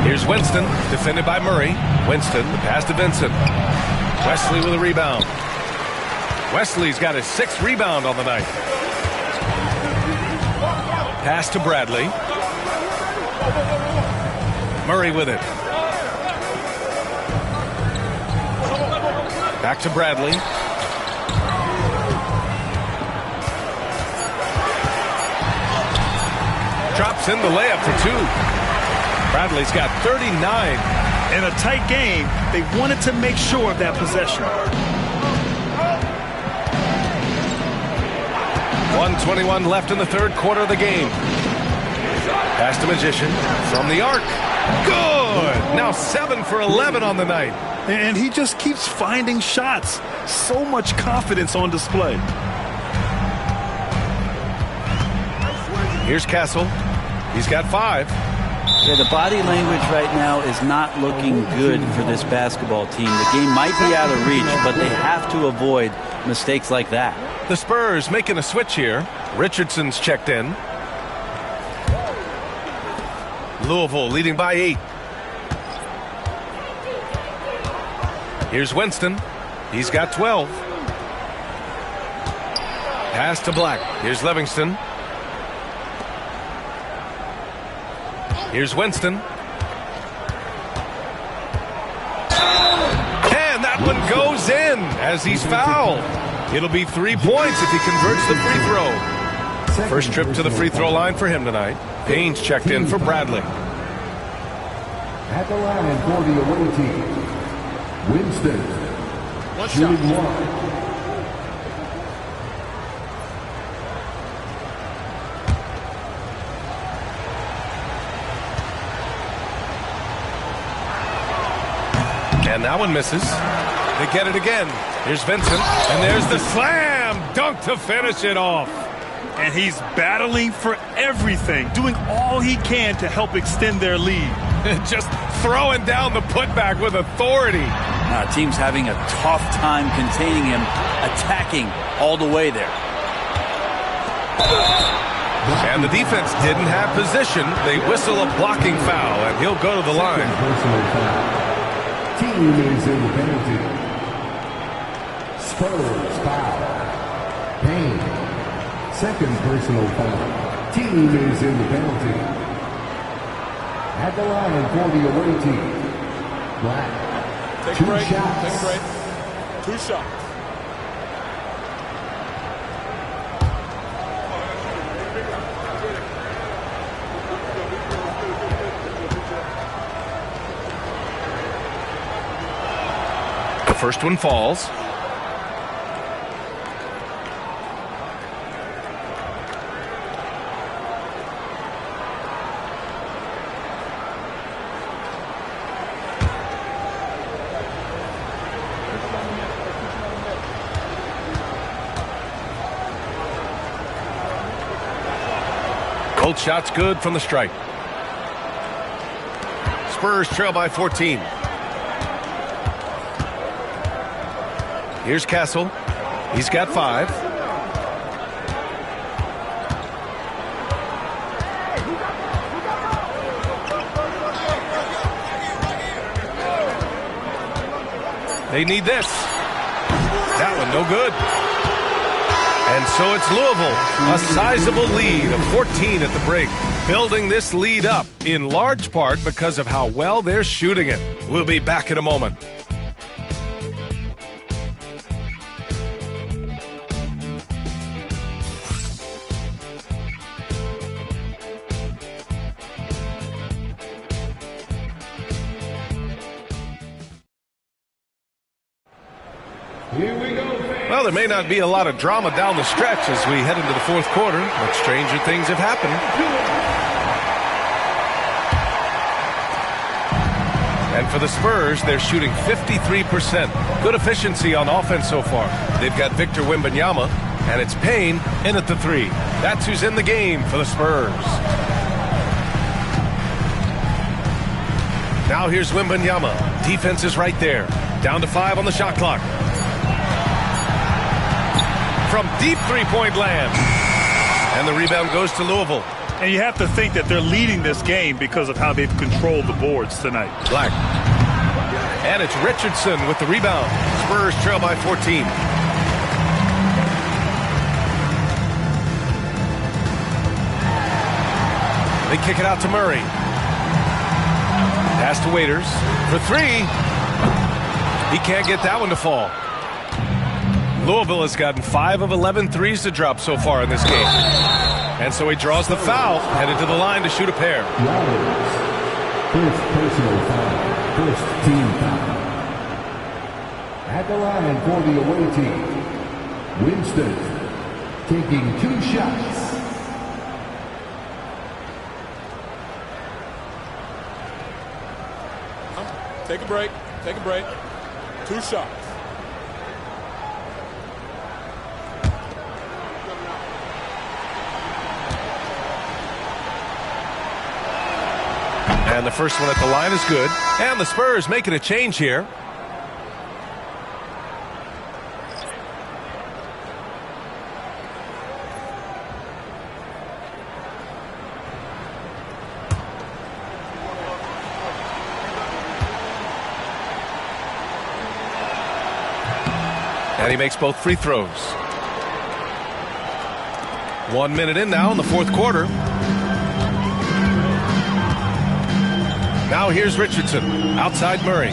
Here's Winston, defended by Murray. Winston, the pass to Vincent. Wesley with a rebound. Wesley's got his 6th rebound on the night. Pass to Bradley. Murray with it. Back to Bradley. Drops in the layup for 2. Bradley's got 39. In a tight game, they wanted to make sure of that possession. 1:21 left in the third quarter of the game. Pass to Magician from the arc. Good! Now 7 for 11 on the night. And he just keeps finding shots. So much confidence on display. Here's Castle. He's got 5. Yeah, the body language right now is not looking good for this basketball team. The game might be out of reach, but they have to avoid mistakes like that. The Spurs making a switch here. Richardson's checked in. Louisville leading by 8. Here's Winston. He's got 12. Pass to Black. Here's Livingston. Here's Winston. And that one goes in as he's fouled. It'll be 3 points if he converts the free throw. First trip to the free throw line for him tonight. Payne's checked in for Bradley. At the line for the away team, Winston. Shooting 1. And that one misses. They get it again. Here's Vincent. And there's the slam dunk to finish it off. And he's battling for everything, doing all he can to help extend their lead. Just throwing down the putback with authority. Team's having a tough time containing him, attacking all the way there. And the defense didn't have position. They whistle a blocking foul, and he'll go to the line. Team is in the penalty. Spurs foul. Payne. Second personal foul. Team is in the penalty. At the line for the away team, Black. Take a break. Take a break. 2 shots. The first one falls. Both shots good from the stripe. Spurs trail by 14. Here's Castle. He's got 5. They need this. That one no good. And so it's Louisville, a sizable lead of 14 at the break, building this lead up in large part because of how well they're shooting it. We'll be back in a moment. Well, there may not be a lot of drama down the stretch as we head into the fourth quarter, but stranger things have happened. And for the Spurs, they're shooting 53%. Good efficiency on offense so far. They've got Victor Wembanyama, and it's Payne in at the 3. That's who's in the game for the Spurs. Now here's Wembanyama. Defense is right there. Down to 5 on the shot clock. From deep three-point land. And the rebound goes to Louisville. And you have to think that they're leading this game because of how they've controlled the boards tonight. Black. And it's Richardson with the rebound. Spurs trail by 14. They kick it out to Murray. Pass to Waiters for 3. He can't get that one to fall. Louisville has gotten 5 of 11 threes to drop so far in this game. And so he draws the foul, headed to the line to shoot a pair. First personal foul. First team foul. At the line for the away team, Winston taking 2 shots. Take a break. Take a break. 2 shots. And the first one at the line is good. And the Spurs making a change here. And he makes both free throws. 1 minute in now in the fourth quarter. Now here's Richardson. Outside Murray.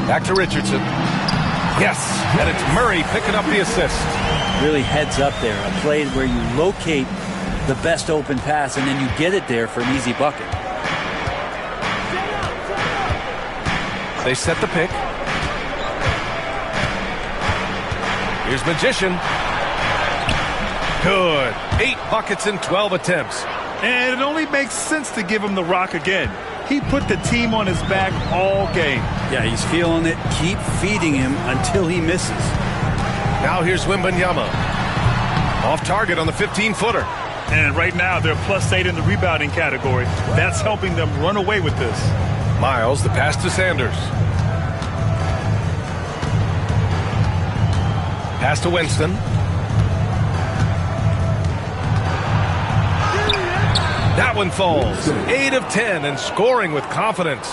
Back to Richardson. Yes, and it's Murray picking up the assist. Really heads up there. A play where you locate the best open pass and then you get it there for an easy bucket. They set the pick. Here's Magician. Good. 8 buckets in 12 attempts. And it only makes sense to give him the rock again. He put the team on his back all game. Yeah, he's feeling it. Keep feeding him until he misses. Now here's Wembanyama. Off target on the 15-footer. And right now they're +8 in the rebounding category. That's helping them run away with this. Miles, the pass to Sanders. Pass to Winston. That one falls. 8 of 10 and scoring with confidence.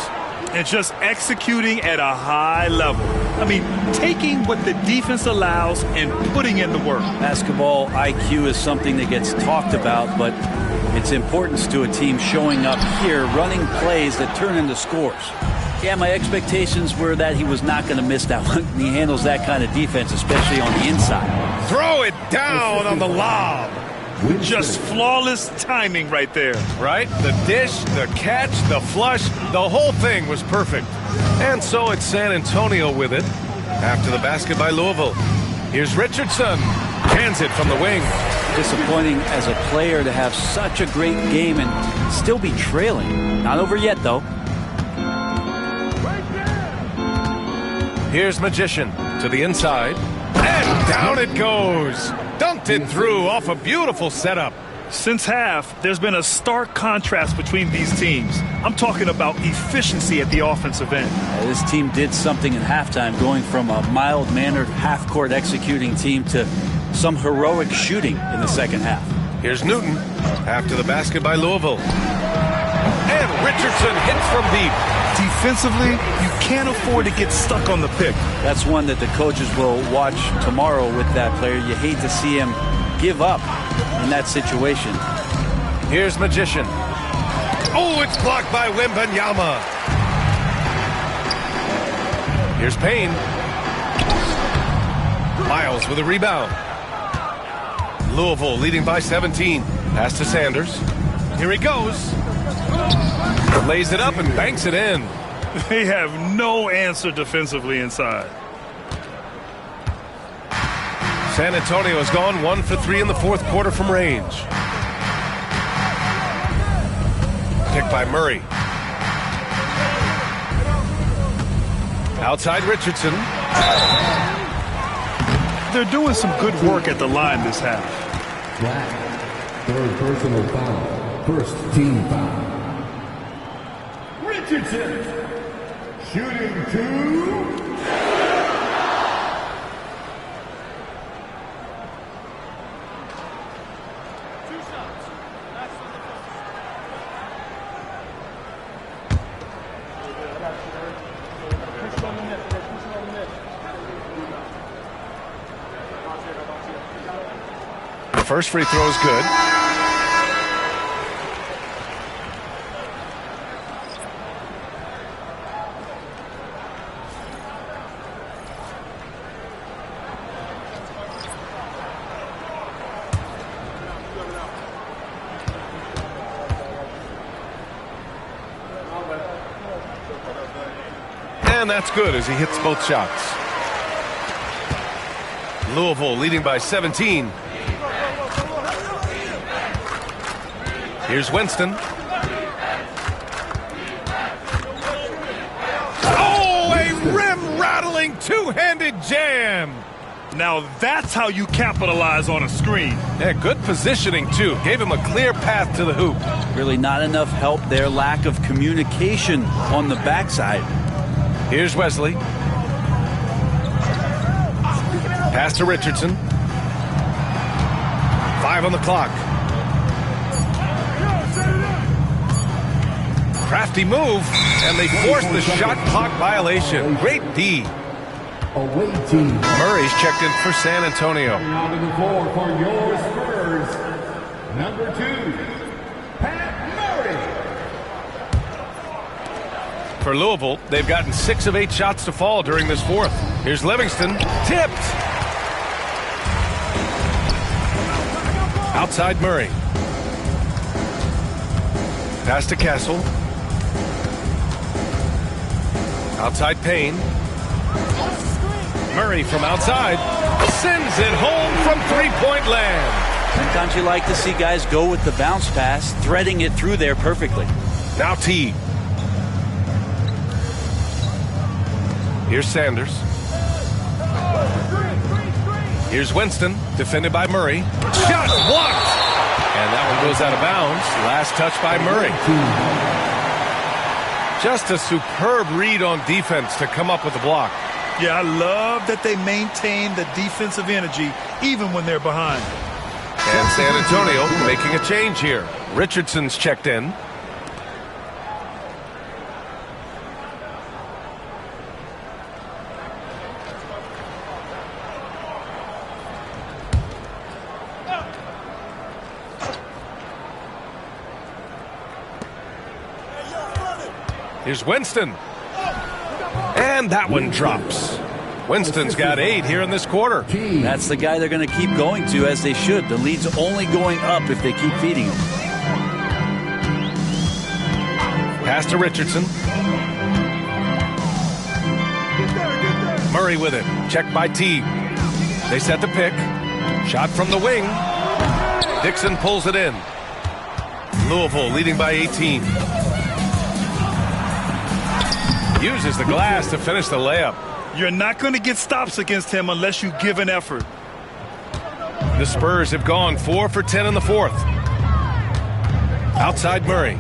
And just executing at a high level. I mean, taking what the defense allows and putting in the work. Basketball IQ is something that gets talked about, but its importance to a team showing up here, running plays that turn into scores. Yeah, my expectations were that he was not going to miss that one. He handles that kind of defense, especially on the inside. Throw it down on the lob. Just flawless timing right there. Right? The dish, the catch, the flush, the whole thing was perfect. And so it's San Antonio with it. After the basket by Louisville. Here's Richardson. Hands it from the wing. Disappointing as a player to have such a great game and still be trailing. Not over yet, though. Here's Magician to the inside. And down it goes. Dunked it through off a beautiful setup. Since half, there's been a stark contrast between these teams. I'm talking about efficiency at the offensive end. This team did something in halftime, going from a mild-mannered half-court executing team to some heroic shooting in the second half. Here's Newton after the basket by Louisville. And Richardson hits from deep. Defensively, you can't afford to get stuck on the pick. That's one that the coaches will watch tomorrow with that player. You hate to see him give up in that situation. Here's Magician. Oh, it's blocked by Wembanyama. Here's Payne. Miles with a rebound. Louisville leading by 17. Pass to Sanders. Here he goes. Lays it up and banks it in. They have no answer defensively inside. San Antonio has gone 1 for 3 in the fourth quarter from range. Picked by Murray. Outside Richardson. They're doing some good work at the line this half. Black, third personal foul. First team foul. Richardson, shooting 2. First free throw is good. And that's good as he hits both shots. Louisville leading by 17. Here's Winston. Oh, a rim-rattling two-handed jam. Now that's how you capitalize on a screen. Yeah, good positioning, too. Gave him a clear path to the hoop. Really not enough help there. Lack of communication on the backside. Here's Wesley. Pass to Richardson. 5 on the clock. Crafty move, and they force the shot clock violation. Great D. Away team. Murray's checked in for San Antonio. Out on the floor for your Spurs, number 2, Pat Murray. For Louisville, they've gotten 6 of 8 shots to fall during this fourth. Here's Livingston. Tipped. Outside Murray. Pass to Castle. Outside Payne. Murray from outside sends it home from three-point land. Sometimes you like to see guys go with the bounce pass, threading it through there perfectly. Now Teague. Here's Sanders. Here's Winston, defended by Murray. Shot blocked! And that one goes out of bounds. Last touch by Murray. Just a superb read on defense to come up with the block. Yeah, I love that they maintain the defensive energy even when they're behind. And San Antonio making a change here. Richardson's checked in. Here's Winston. And that one drops. Winston's got 8 here in this quarter. That's the guy they're going to keep going to, as they should. The lead's only going up if they keep feeding him. Pass to Richardson. Murray with it. Checked by T. They set the pick. Shot from the wing. Dixon pulls it in. Louisville leading by 18. Uses the glass to finish the layup. You're not going to get stops against him unless you give an effort. The Spurs have gone 4 for 10 in the fourth. Outside Murray.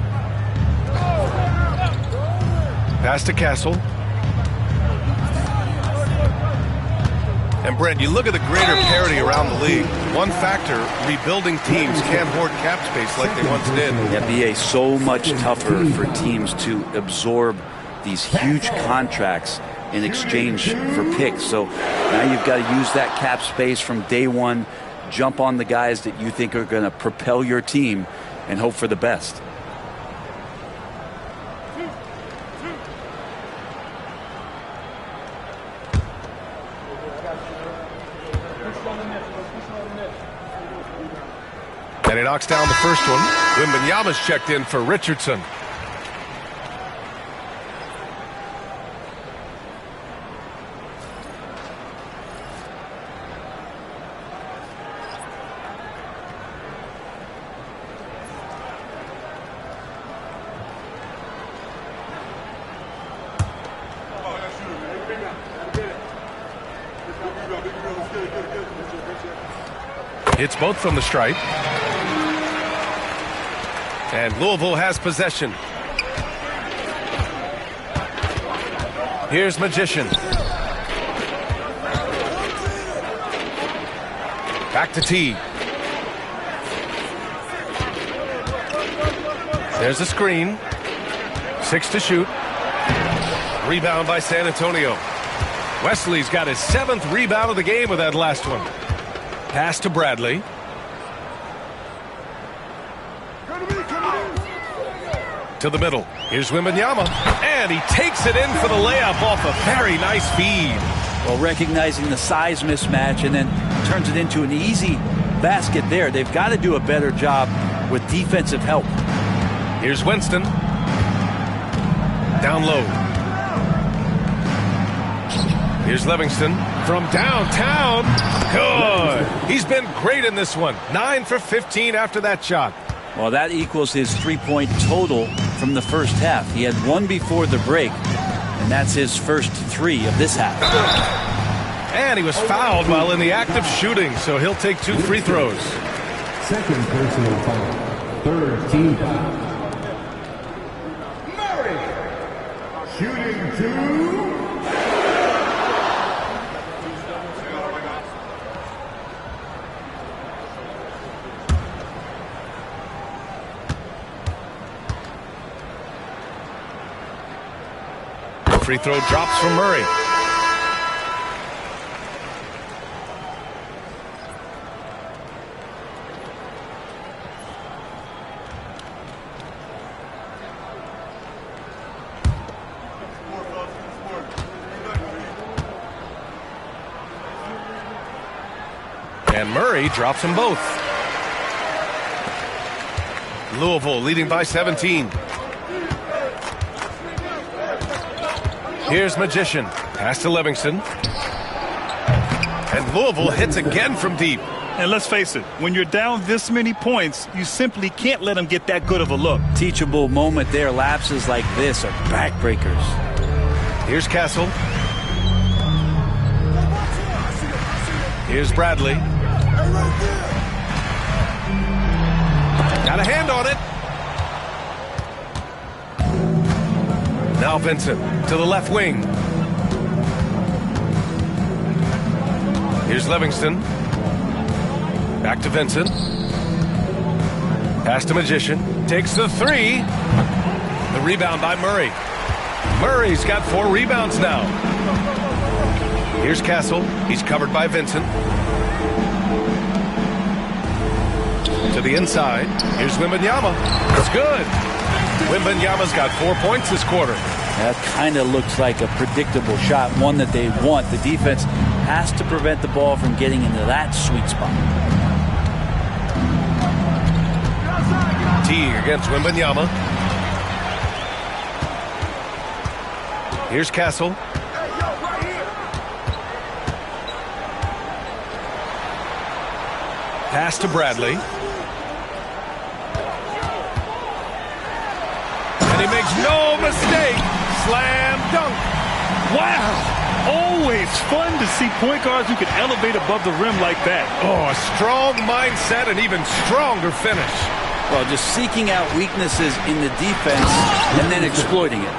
Pass to Castle. And Brent, you look at the greater parity around the league. One factor, rebuilding teams can't hoard cap space like they once did. NBA so much tougher for teams to absorb these huge contracts in exchange for picks. So now you've got to use that cap space from day one, jump on the guys that you think are going to propel your team, and hope for the best. And he knocks down the first one. Wembanyama's checked in for Richardson. Hits both from the stripe. And Louisville has possession. Here's Magician. Back to T. There's a screen. 6 to shoot. Rebound by San Antonio. Wesley's got his 7th rebound of the game with that last one. Pass to Bradley. To the middle. Here's Wembanyama. And he takes it in for the layup off a very nice feed. Well, recognizing the size mismatch and then turns it into an easy basket there. They've got to do a better job with defensive help. Here's Winston. Down low. Here's Livingston from downtown. Good. He's been great in this one. 9 for 15 after that shot. Well, that equals his 3-point total from the first half. He had 1 before the break, and that's his first 3 of this half. And he was fouled while in the act of shooting, so he'll take 2 free throws. Second personal foul. Third team foul. Murray. Shooting 2. Free throw drops from Murray. And Murray drops them both. Louisville leading by 17. Here's Magician. Pass to Livingston. And Louisville hits again from deep. And let's face it, when you're down this many points, you simply can't let them get that good of a look. Teachable moment there. Lapses like this are backbreakers. Here's Castle. Here's Bradley. Got a hand on it. Now Vincent to the left wing. Here's Livingston. Back to Vincent. Pass to Magician. Takes the 3. The rebound by Murray. Murray's got 4 rebounds now. Here's Castle. He's covered by Vincent. To the inside. Here's Wembanyama. It's good. Wembanyama's got 4 points this quarter. That kind of looks like a predictable shot, one that they want. The defense has to prevent the ball from getting into that sweet spot. T against Wembanyama. Here's Castle. Pass to Bradley. And he makes no mistake. Slam dunk. Wow. Always fun to see point guards who can elevate above the rim like that. Oh, a strong mindset and even stronger finish. Well, just seeking out weaknesses in the defense and then exploiting it.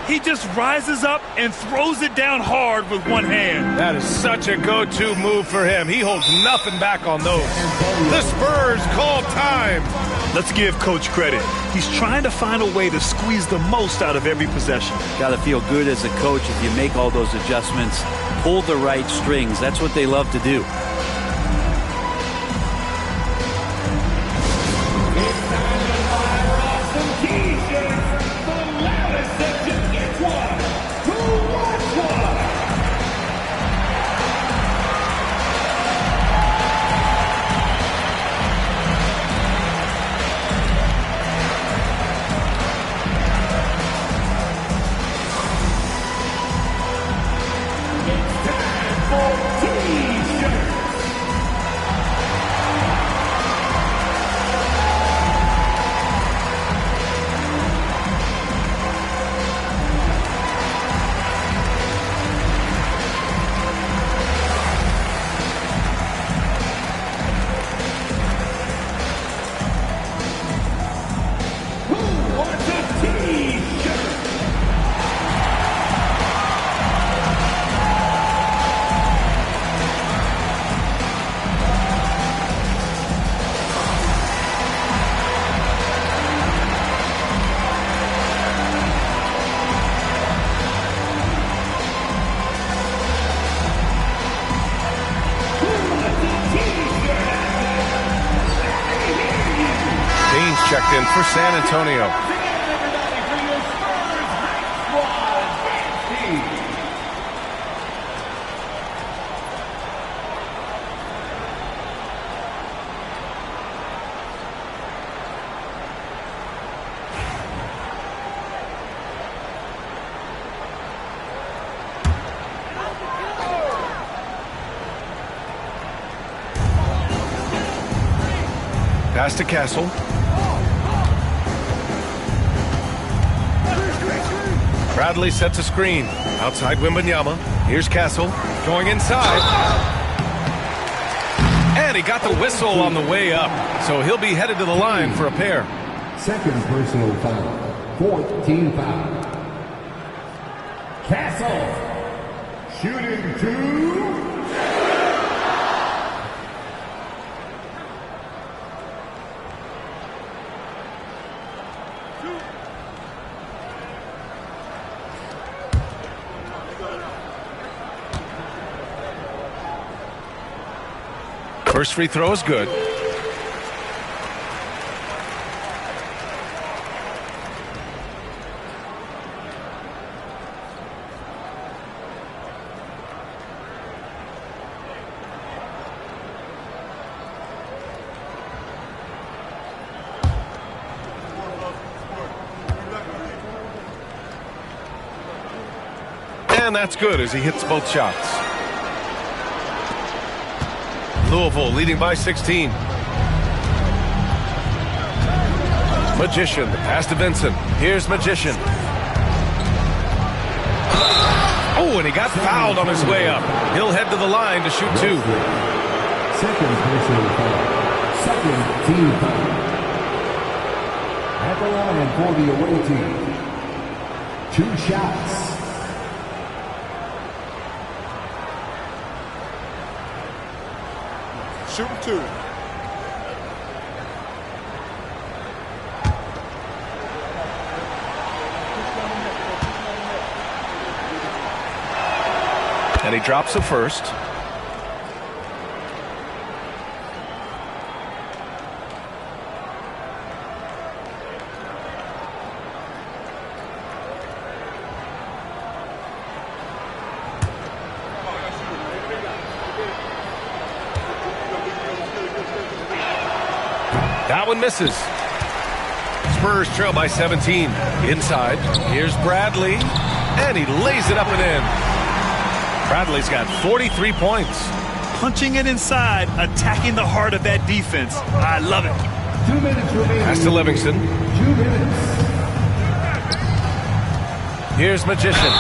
He just rises up and throws it down hard with one hand. That is such a go-to move for him. He holds nothing back on those. The Spurs call time. Let's give Coach credit. He's trying to find a way to squeeze the most out of every possession. Got to feel good as a coach if you make all those adjustments, pull the right strings. That's what they love to do. Checked in for San Antonio. Pass to Castle. Bradley sets a screen. Outside Wembanyama. Here's Castle. Going inside. And he got the whistle on the way up. So he'll be headed to the line for a pair. Second personal foul. 4th team foul. Castle. Shooting 2. First free throw is good. And that's good as he hits both shots. Louisville leading by 16. Magician, the pass to Vincent. Here's Magician. Oh, and he got fouled on his way up. He'll head to the line to shoot 2. Second personal foul. Second team foul. At the line for the away team. 2 shots. Shooting 2. And he drops the first. That one misses. Spurs trail by 17. Inside, here's Bradley, and he lays it up and in. Bradley's got 43 points. Punching it inside, attacking the heart of that defense. I love it. 2 minutes remaining. Pass to Livingston. 2 minutes. Here's Magician.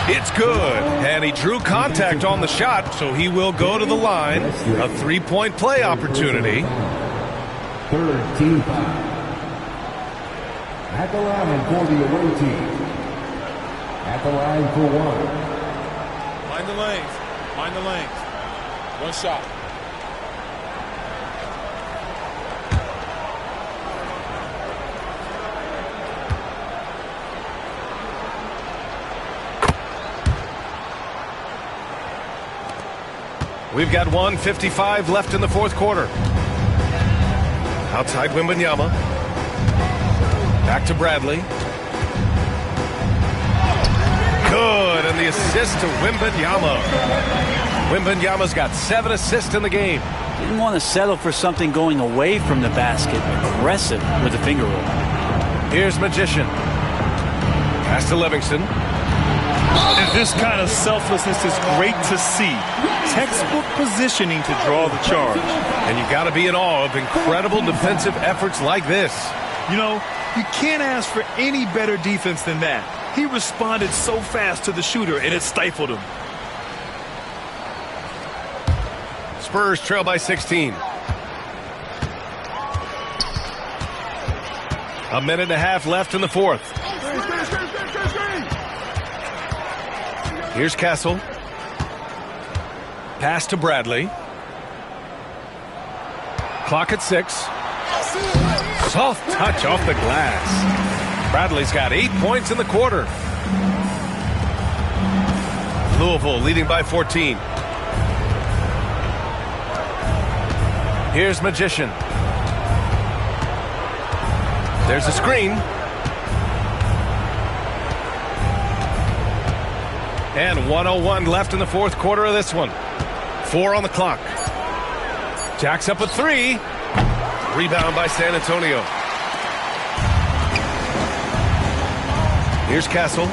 It's good. And he drew contact on the shot, so he will go to the line. A 3-point play opportunity. Third team foul. At the line for the away team. At the line for 1. Mind the lanes. Mind the lanes. One shot. We've got 1:55 left in the fourth quarter. Outside Wembanyama. Back to Bradley. Good, and the assist to Wembanyama. Wembanyama's got 7 assists in the game. Didn't want to settle for something going away from the basket. Aggressive with the finger roll. Here's Magician. Pass to Livingston. And this kind of selflessness is great to see. Textbook positioning to draw the charge. And you got to be in awe of incredible defensive efforts like this. You know, you can't ask for any better defense than that. He responded so fast to the shooter, and it stifled him. Spurs trail by 16. A minute and a half left in the fourth. Here's Castle. Pass to Bradley. Clock at 6. Soft touch off the glass. Bradley's got 8 points in the quarter. Louisville leading by 14. Here's Magician. There's a screen. And 1:01 left in the fourth quarter of this one. 4 on the clock. Jacks up a 3. Rebound by San Antonio. Here's Castle.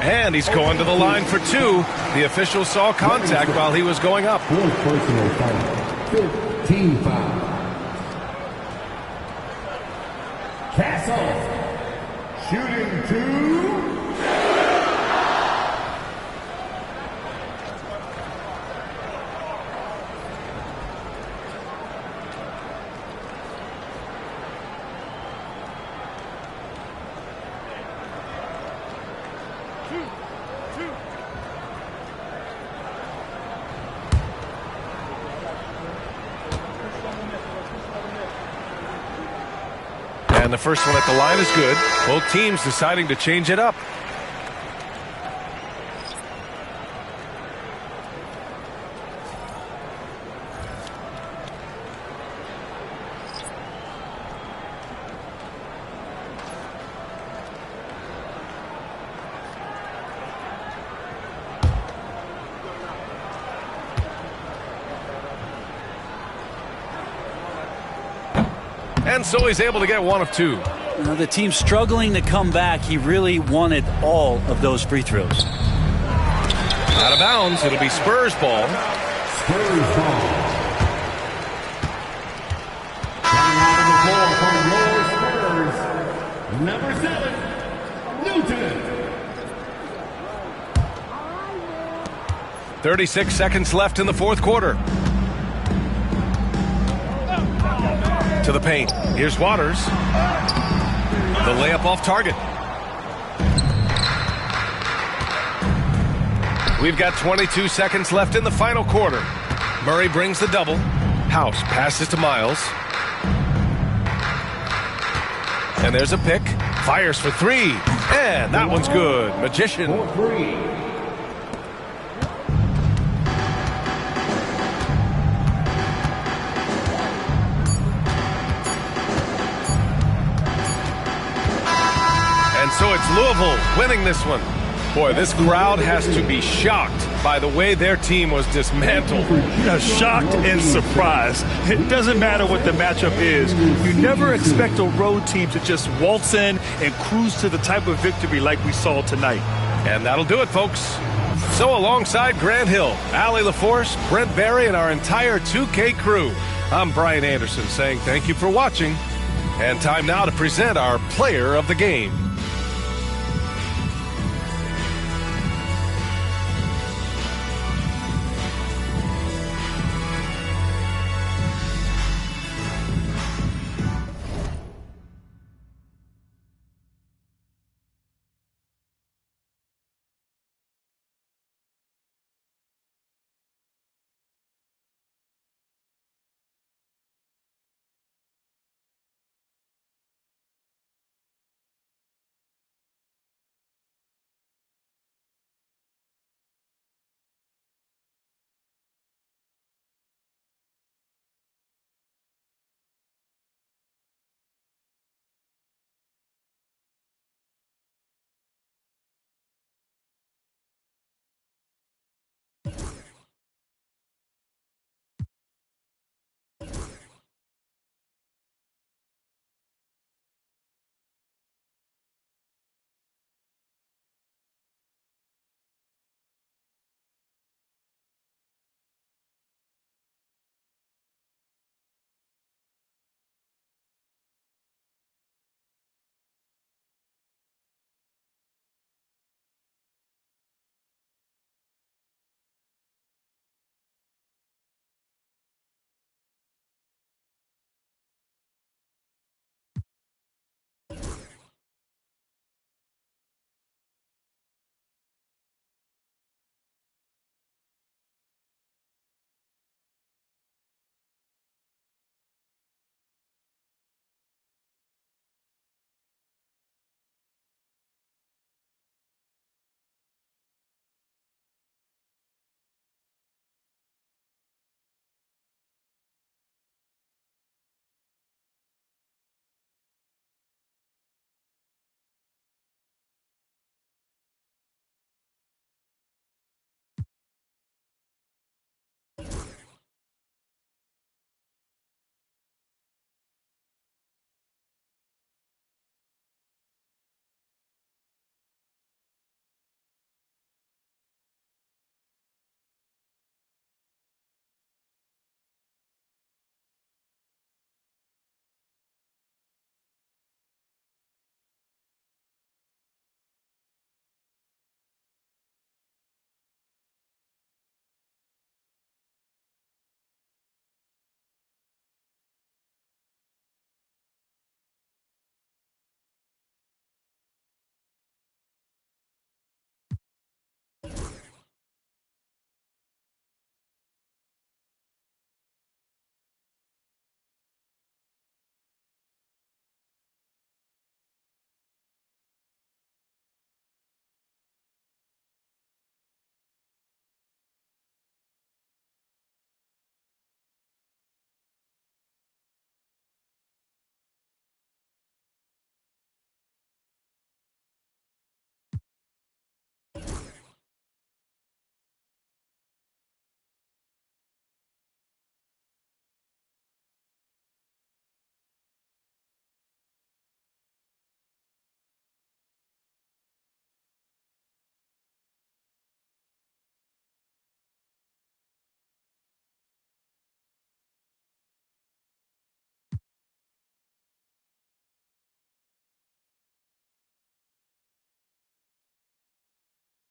And he's going to the line for 2. The official saw contact while he was going up. Fourth personal foul. 15 foul. Castle. Shooting 2. And the first one at the line is good. Both teams deciding to change it up. And so he's able to get 1 of 2. Now the team struggling to come back. He really wanted all of those free throws. Out of bounds. It'll be Spurs ball. Spurs ball. Coming out of the ball from your Spurs, number 7, Newton. 36 seconds left in the fourth quarter. To the paint. Here's Waters. The layup off target. We've got 22 seconds left in the final quarter. Murray brings the double. House passes to Miles. And there's a pick. Fires for 3. And that one's good. Magician. For 3. And so it's Louisville winning this one. Boy, this crowd has to be shocked by the way their team was dismantled. Shocked and surprised. It doesn't matter what the matchup is. You never expect a road team to just waltz in and cruise to the type of victory like we saw tonight. And that'll do it, folks. So alongside Grant Hill, Allie LaForce, Brent Barry, and our entire 2K crew, I'm Brian Anderson saying thank you for watching. And time now to present our player of the game.